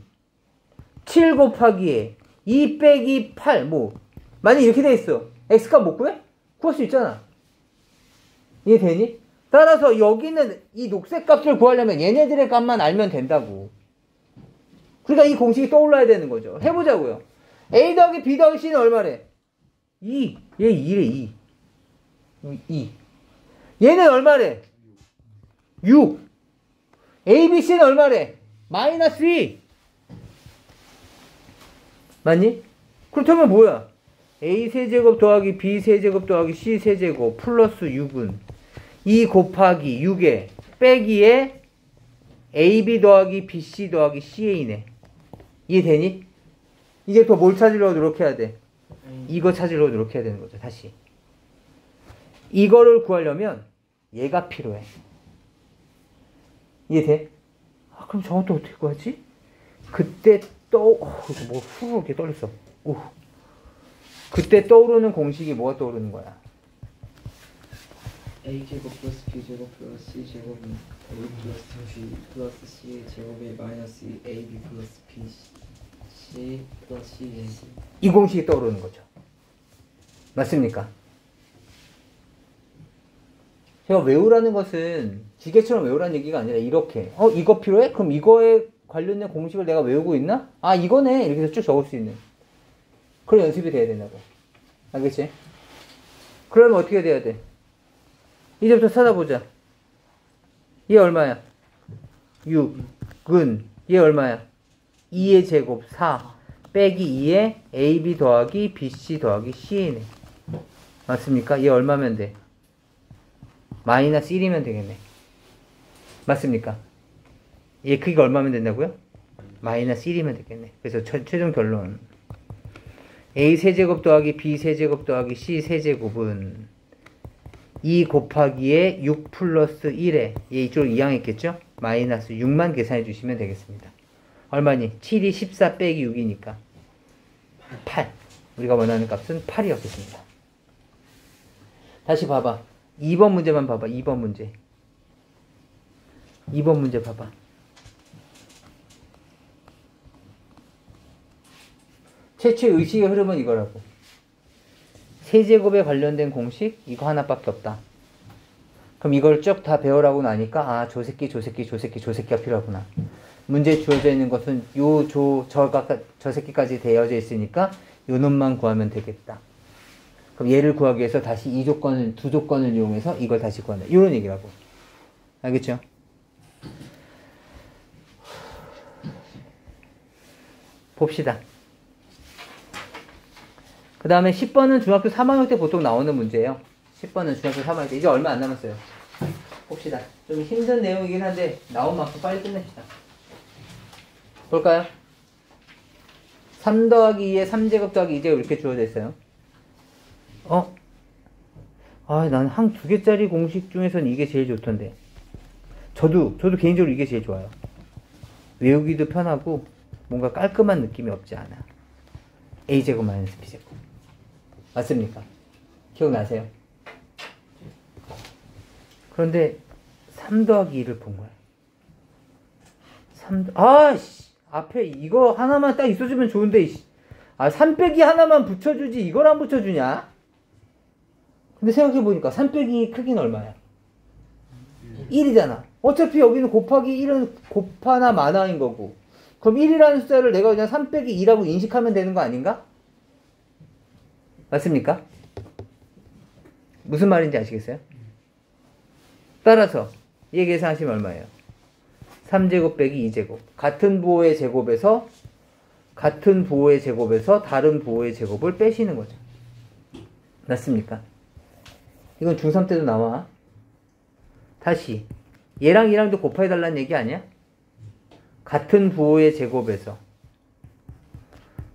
Speaker 1: 7 곱하기에 2 빼기 8 만약 이렇게 돼 있어. X값 못 구해? 구할 수 있잖아. 이해되니? 따라서 여기는 이 녹색 값을 구하려면 얘네들의 값만 알면 된다고. 그러니까 이 공식이 떠올라야 되는 거죠. 해보자고요. A 더하기 B 더하기 C는 얼마래? 2. 얘 2래, 2. 얘는 얼마래? 6. A, B, C는 얼마래? 마이너스 2. 맞니? 그렇다면 뭐야? A 세제곱 더하기 B 세제곱 더하기 C 세제곱 플러스 6은 2 곱하기 6에 빼기에 AB 더하기 BC 더하기 CA네. 이해되니? 이제 또 뭘 찾으려고 노력해야 돼? 이거 찾으려고 노력해야 되는 거죠. 다시. 이거를 구하려면 얘가 필요해. 이해돼? 그럼 저것도 어떻게 구하지? 그때 이렇게 떨렸어. 그때 떠오르는 공식이 뭐가 떠오르는 거야?
Speaker 2: A제곱 플러스 B제곱 플러스 C제곱은 A 플러스 B 플러스 C 제곱에 마이너스 AB 플러스 BC 플러스 C.
Speaker 1: 이 공식이 떠오르는 거죠. 맞습니까? 제가 외우라는 것은 기계처럼 외우라는 얘기가 아니라 이렇게 이거 필요해? 그럼 이거의 관련된 공식을 내가 외우고 있나? 아, 이거네. 이렇게 해서 쭉 적을 수 있는. 그런 연습이 돼야 된다고. 알겠지? 그러면 어떻게 돼야 돼? 이제부터 찾아보자. 얘 얼마야? 6은 얘 얼마야? 2의 제곱 4 빼기 2의 AB 더하기 BC 더하기 C네. 맞습니까? 얘 얼마면 돼? 마이너스 1이면 되겠네. 맞습니까? 얘 크기가 얼마면 된다고요? 마이너스 1이면 되겠네. 그래서 최종 결론 A 세제곱 더하기 B 세제곱 더하기 C 세제곱은 2 곱하기에 6 플러스 1에 얘 이쪽으로 이항했겠죠? 마이너스 6만 계산해 주시면 되겠습니다. 얼마니? 7이 14 빼기 6이니까 8. 우리가 원하는 값은 8이었겠습니다. 다시 봐봐. 2번 문제만 봐봐. 2번 문제. 2번 문제 봐봐. 최초의 의식의 흐름은 이거라고. 세제곱에 관련된 공식 이거 하나밖에 없다. 그럼 이걸 쭉 다 배우라고 나니까 아, 저 새끼가 필요하구나. 문제에 주어져 있는 것은 요, 저 새끼까지 되어져 있으니까 요 놈만 구하면 되겠다. 그럼 얘를 구하기 위해서 다시 두 조건을 이용해서 이걸 다시 구한다. 이런 얘기라고. 알겠죠? 봅시다. 그 다음에 10번은 중학교 3학년 때 보통 나오는 문제예요. 10번은 중학교 3학년 때. 이제 얼마 안 남았어요. 봅시다. 좀 힘든 내용이긴 한데 나온 만큼 빨리 끝냅시다. 볼까요? 3 더하기 2에 3제곱 더하기 2제곱 이렇게 주어져 있어요. 난 한 2개짜리 공식 중에서는 이게 제일 좋던데. 저도 개인적으로 이게 제일 좋아요. 외우기도 편하고 뭔가 깔끔한 느낌이 없지 않아. A제곱 마이너스 B제곱. 맞습니까? 기억나세요? 그런데 3 더하기 2를 본 거야. 앞에 이거 하나만 딱 있어주면 좋은데 3 빼기 하나만 붙여주지 이걸 안 붙여주냐? 근데 생각해보니까 3 빼기 크기는 얼마야? 1이잖아. 어차피 여기는 곱하기 1은 곱하나 마나인 거고 그럼 1이라는 숫자를 내가 그냥 3 빼기 2라고 인식하면 되는 거 아닌가? 맞습니까? 무슨 말인지 아시겠어요? 따라서 얘 계산하시면 얼마예요? 3제곱 빼기 2제곱. 같은 부호의 제곱에서 다른 부호의 제곱을 빼시는 거죠. 맞습니까? 이건 중3 때도 나와. 다시 얘랑 얘랑도 곱해달라는 얘기 아니야? 같은 부호의 제곱에서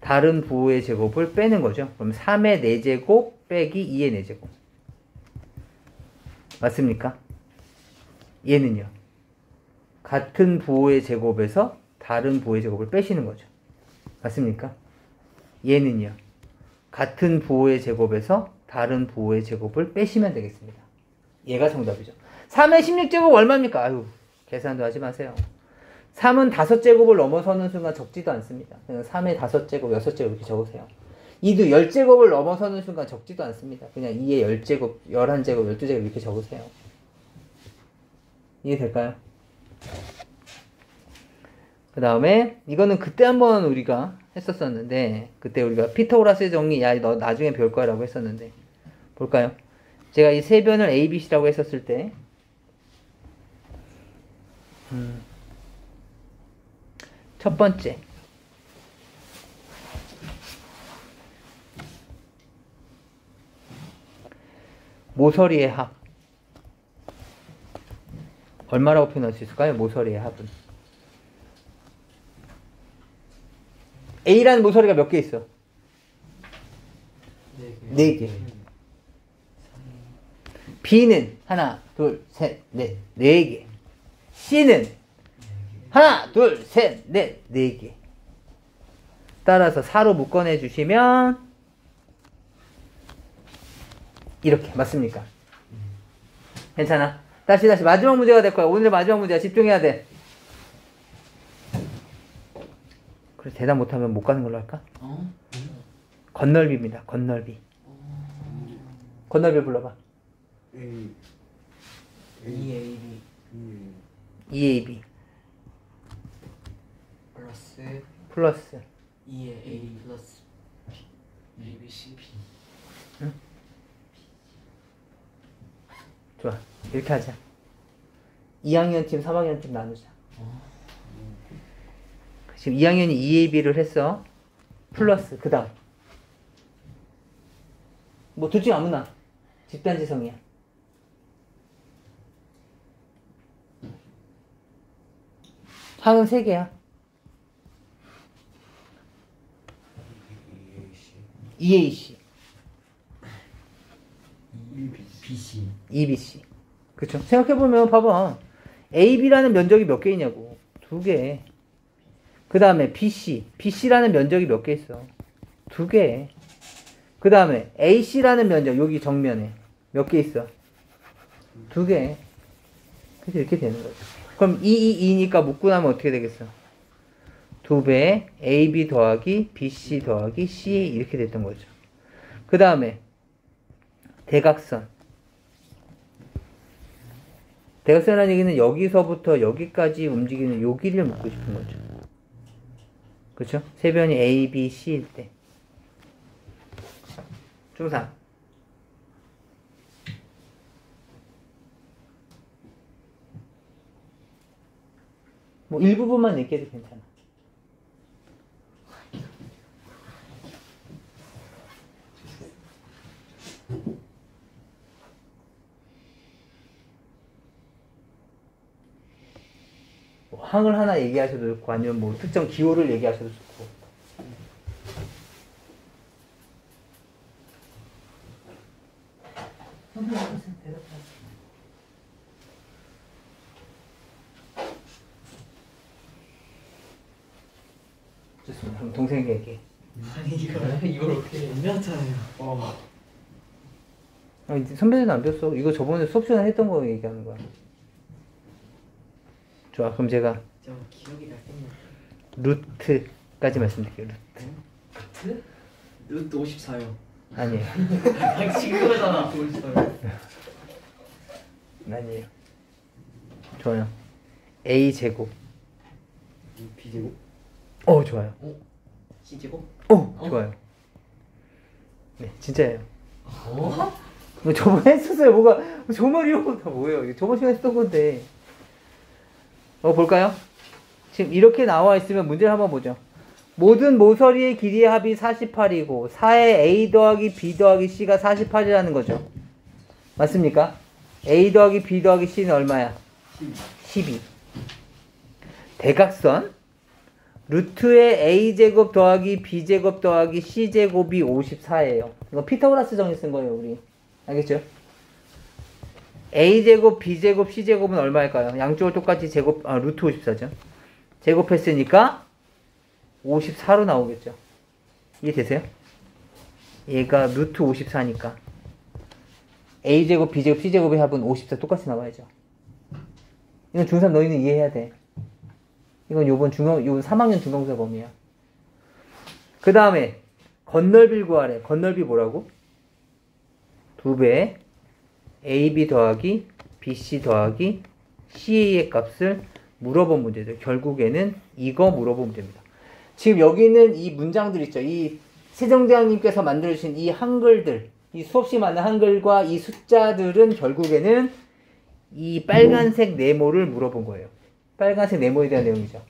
Speaker 1: 다른 부호의 제곱을 빼는 거죠. 그럼 3의 4제곱 빼기 2의 4제곱. 맞습니까? 얘는요. 같은 부호의 제곱에서 다른 부호의 제곱을 빼시는 거죠. 맞습니까? 얘는요. 같은 부호의 제곱에서 다른 부호의 제곱을 빼시면 되겠습니다. 얘가 정답이죠. 3의 16제곱 얼마입니까? 아유, 계산도 하지 마세요. 3은 5제곱을 넘어서는 순간 적지도 않습니다. 그냥 3의 5제곱, 6제곱 이렇게 적으세요. 2도 10제곱을 넘어서는 순간 적지도 않습니다. 그냥 2의 10제곱, 11제곱, 12제곱 이렇게 적으세요. 이해될까요? 그 다음에 이거는 그때 한번 우리가 했었었는데 그때 우리가 피타고라스의 정리 너 나중에 배울 거야 라고 했었는데 볼까요? 제가 이 세변을 A, B, C라고 했었을 때 첫 번째 모서리의 합 얼마라고 표현할 수 있을까요? 모서리의 합은 A라는 모서리가 몇 개 있어? 4개. B는 하나, 둘, 셋, 넷, 4개. C는 하나, 둘, 셋, 넷, 4개. 따라서 4로 묶어내 주시면 이렇게 맞습니까? 괜찮아? 다시 마지막 문제가 될 거야. 오늘의 마지막 문제야. 집중해야 돼. 그래서 대답 못하면 못 가는 걸로 할까? 건널비입니다. 건널비. 건널비 불러봐.
Speaker 3: EAB.
Speaker 1: EAB. 플러스
Speaker 3: 2에 A 플러스 B, B, C, B.
Speaker 1: 좋아. 이렇게 하자. 2학년 팀, 3학년 팀 나누자. 지금 2학년이 2AB를 했어. 플러스 그 다음 뭐 둘 중에 아무나 집단지성이야. 항은 3개야. EAC
Speaker 3: BC.
Speaker 1: EBC. 그쵸? 생각해보면 봐봐. AB라는 면적이 몇 개 있냐고. 2개. 그 다음에 BC라는 면적이 몇 개 있어? 2개. 그 다음에 AC라는 면적, 여기 정면에 몇 개 있어? 2개. 그래서 이렇게 되는 거죠. 그럼 2니까 묶고 나면 어떻게 되겠어? 2배 AB 더하기 BC 더하기 C 이렇게 됐던 거죠. 그 다음에 대각선. 대각선이라는 얘기는 여기서부터 여기까지 움직이는 요 길이를 묻고 싶은 거죠. 그쵸? 세변이 A, B, C일 때. 중3. 뭐 일부분만 얘기해도 괜찮아. 뭐 항을 하나 얘기하셔도 좋고 아니면 뭐 특정 기호를 얘기하셔도 좋고. 좋습니다. 그럼 동생에게.
Speaker 3: 아니 이걸 어떻게 괜찮잖아요.
Speaker 1: 이제 선배들은 안 배웠어. 이거 저번에 수업 시간에 했던 거 얘기하는 거야. 좋아. 그럼 제가
Speaker 3: 저 기억이 날 때는
Speaker 1: 루트까지 말씀드릴게요.
Speaker 3: 루트?
Speaker 2: 루트 54요.
Speaker 1: 아니에요.
Speaker 3: 지금 그거잖아. 54요.
Speaker 1: 아니에요. 좋아요. A 제곱.
Speaker 2: B제곱?
Speaker 1: 좋아요.
Speaker 2: C제곱?
Speaker 1: 좋아요. 네, 진짜예요. 뭐 저번에 했었어요. 뭐가 저 말이요? 다 뭐예요? 이게 저번 시간에 했던 건데. 볼까요? 지금 이렇게 나와 있으면 문제를 한번 보죠. 모든 모서리의 길이의 합이 48이고 4의 A 더하기 B 더하기 C가 48이라는 거죠. 맞습니까? A 더하기 B 더하기 C는 얼마야? 12. 대각선 루트의 A제곱 더하기 B제곱 더하기 C제곱이 54예요. 이거 피타고라스 정리 쓴 거예요, 우리. 알겠죠? A제곱, B제곱, C제곱은 얼마일까요? 양쪽을 똑같이 루트 54죠. 제곱했으니까 54로 나오겠죠. 이해되세요? 얘가 루트 54니까 A제곱, B제곱, C제곱의 합은 54 똑같이 나와야죠. 이건 중3 너희는 이해해야 돼. 이건 요번 3학년 중간고사 범위야. 그 다음에 건널비를 구하래. 건널비 뭐라고? 2배 AB 더하기 BC 더하기 CA의 값을 물어본 문제죠. 결국에는 이거 물어본 문제입니다. 지금 여기 있는 이 문장들 있죠. 이 세정대왕님께서 만들어주신 이 한글들, 이 수없이 많은 한글과 이 숫자들은 결국에는 이 빨간색 네모를 물어본 거예요. 빨간색 네모에 대한 내용이죠.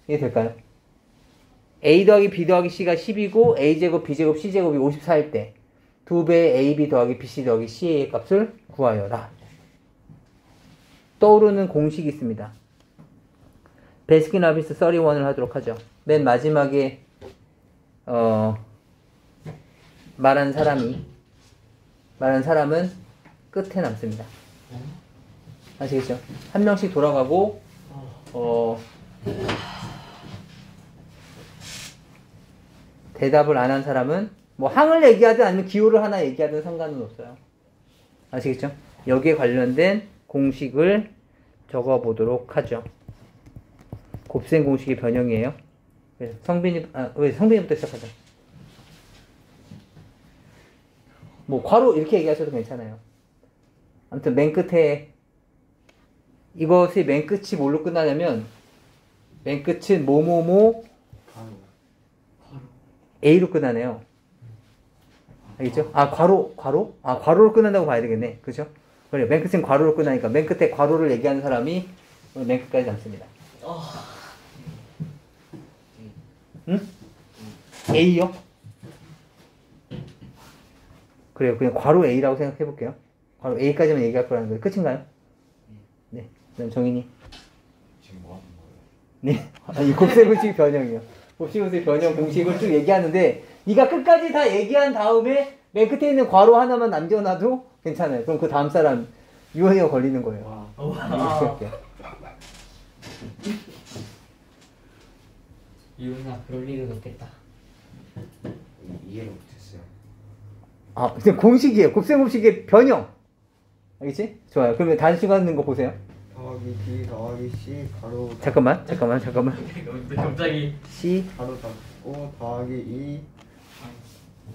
Speaker 1: 이해될까요? A 더하기 B 더하기 C가 10이고 A제곱, B제곱, C제곱이 54일 때 2배 AB 더하기 BC 더하기 CA의 값을 구하여라. 떠오르는 공식이 있습니다. 베스킨라빈스 31을 하도록 하죠. 맨 마지막에 말한 사람은 끝에 남습니다. 아시겠죠? 한 명씩 돌아가고 대답을 안 한 사람은 뭐 항을 얘기하든 아니면 기호를 하나 얘기하든 상관은 없어요. 아시겠죠? 여기에 관련된 공식을 적어보도록 하죠. 곱셈 공식의 변형이에요. 성빈이부터 시작하자. 뭐 괄호 이렇게 얘기하셔도 괜찮아요. 아무튼 맨 끝에 이것이 맨 끝이 뭘로 끝나냐면 맨 끝은 뭐뭐뭐 A로 끝나네요. 알겠죠? 아, 괄호? 아, 괄호로 끝난다고 봐야 되겠네. 그죠? 그래, 맨 끝은 괄호로 끝나니까 맨 끝에 괄호를 얘기하는 사람이 맨 끝까지 남습니다. 응? A요? 그래요. 그냥 괄호 A라고 생각해 볼게요. 괄호 A까지만 얘기할 거라는 거예요. 끝인가요? 네. 그다음 정인이.
Speaker 4: 지금 뭐 하는 거예요?
Speaker 1: 네. 이 곱셈공식 변형이요. 곱셈공식 변형 공식을 쭉 얘기하는데 네가 끝까지 다 얘기한 다음에 맨 끝에 있는 괄호 하나만 남겨놔도 괜찮아요. 그럼 그 다음 사람 유언이가 걸리는 거예요.
Speaker 3: 유은아 그럴 리는 없겠다.
Speaker 4: 이해를 못했어요.
Speaker 1: 아, 그냥 공식이에요. 곱셈공식의 변형. 알겠지? 좋아요. 그러면 단식 하는 거 보세요.
Speaker 2: 더하기 B 더하기 C 가로
Speaker 1: 잠깐만.
Speaker 3: 갑자기
Speaker 1: C
Speaker 2: 가로 닫고 더하기 2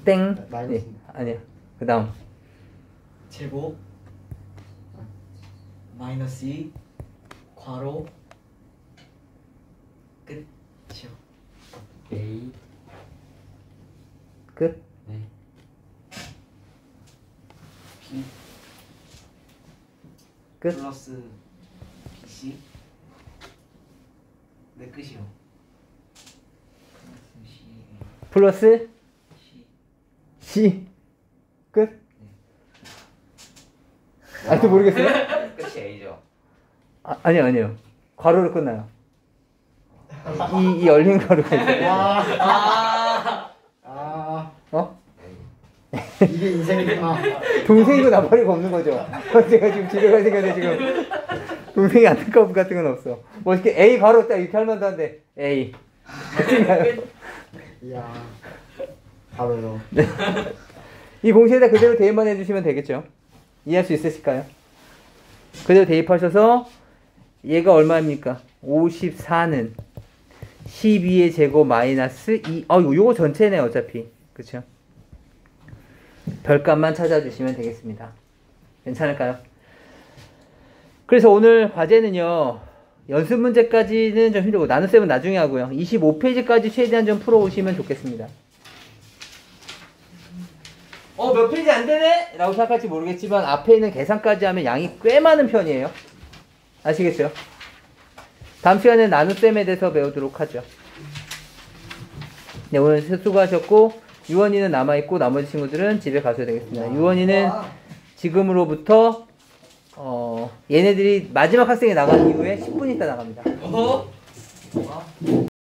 Speaker 1: 땡.
Speaker 2: 마이너스.
Speaker 1: 네, 아니야. 그 다음
Speaker 3: 제곱 마이너스 2 괄호 끝이요. A
Speaker 1: 끝.
Speaker 3: 네. B
Speaker 1: 끝.
Speaker 3: 플러스 BC 네 끝이요. 플러스 C
Speaker 1: 플러스 C 끝. 아직도 모르겠어요?
Speaker 4: 끝이 A죠.
Speaker 1: 아, 아니요. 괄호로 끝나요. 이 열린 괄호가 있어요. 어?
Speaker 2: 이게 인생이구나.
Speaker 1: 동생이고 나발이고 없는 거죠. 제가 지금 집에 갈 생각에 지금 동생이 안타까움 같은 건 없어. 뭐 이렇게 A 괄호 딱 이렇게 할 만도 한데 A.
Speaker 2: 이야 바로요.
Speaker 1: 이 공식에다 그대로 대입만 해주시면 되겠죠. 이해할 수 있으실까요? 그대로 대입하셔서 얘가 얼마입니까? 54는 12의 제곱 마이너스 2. 요거 전체네 어차피. 그쵸? 별값만 찾아주시면 되겠습니다. 괜찮을까요? 그래서 오늘 과제는요, 연습 문제까지는 좀 힘들고, 나눗셈은 나중에 하고요. 25페이지까지 최대한 좀 풀어오시면 좋겠습니다. 몇 페이지 안 되네? 라고 생각할지 모르겠지만, 앞에 있는 계산까지 하면 양이 꽤 많은 편이에요. 아시겠죠? 다음 시간에 나눗셈에 대해서 배우도록 하죠. 네, 오늘 수고하셨고, 유원이는 남아있고 나머지 친구들은 집에 가셔야 되겠습니다. 유원이는 지금으로부터 얘네들이 마지막 학생이 나간 이후에 10분 있다 나갑니다.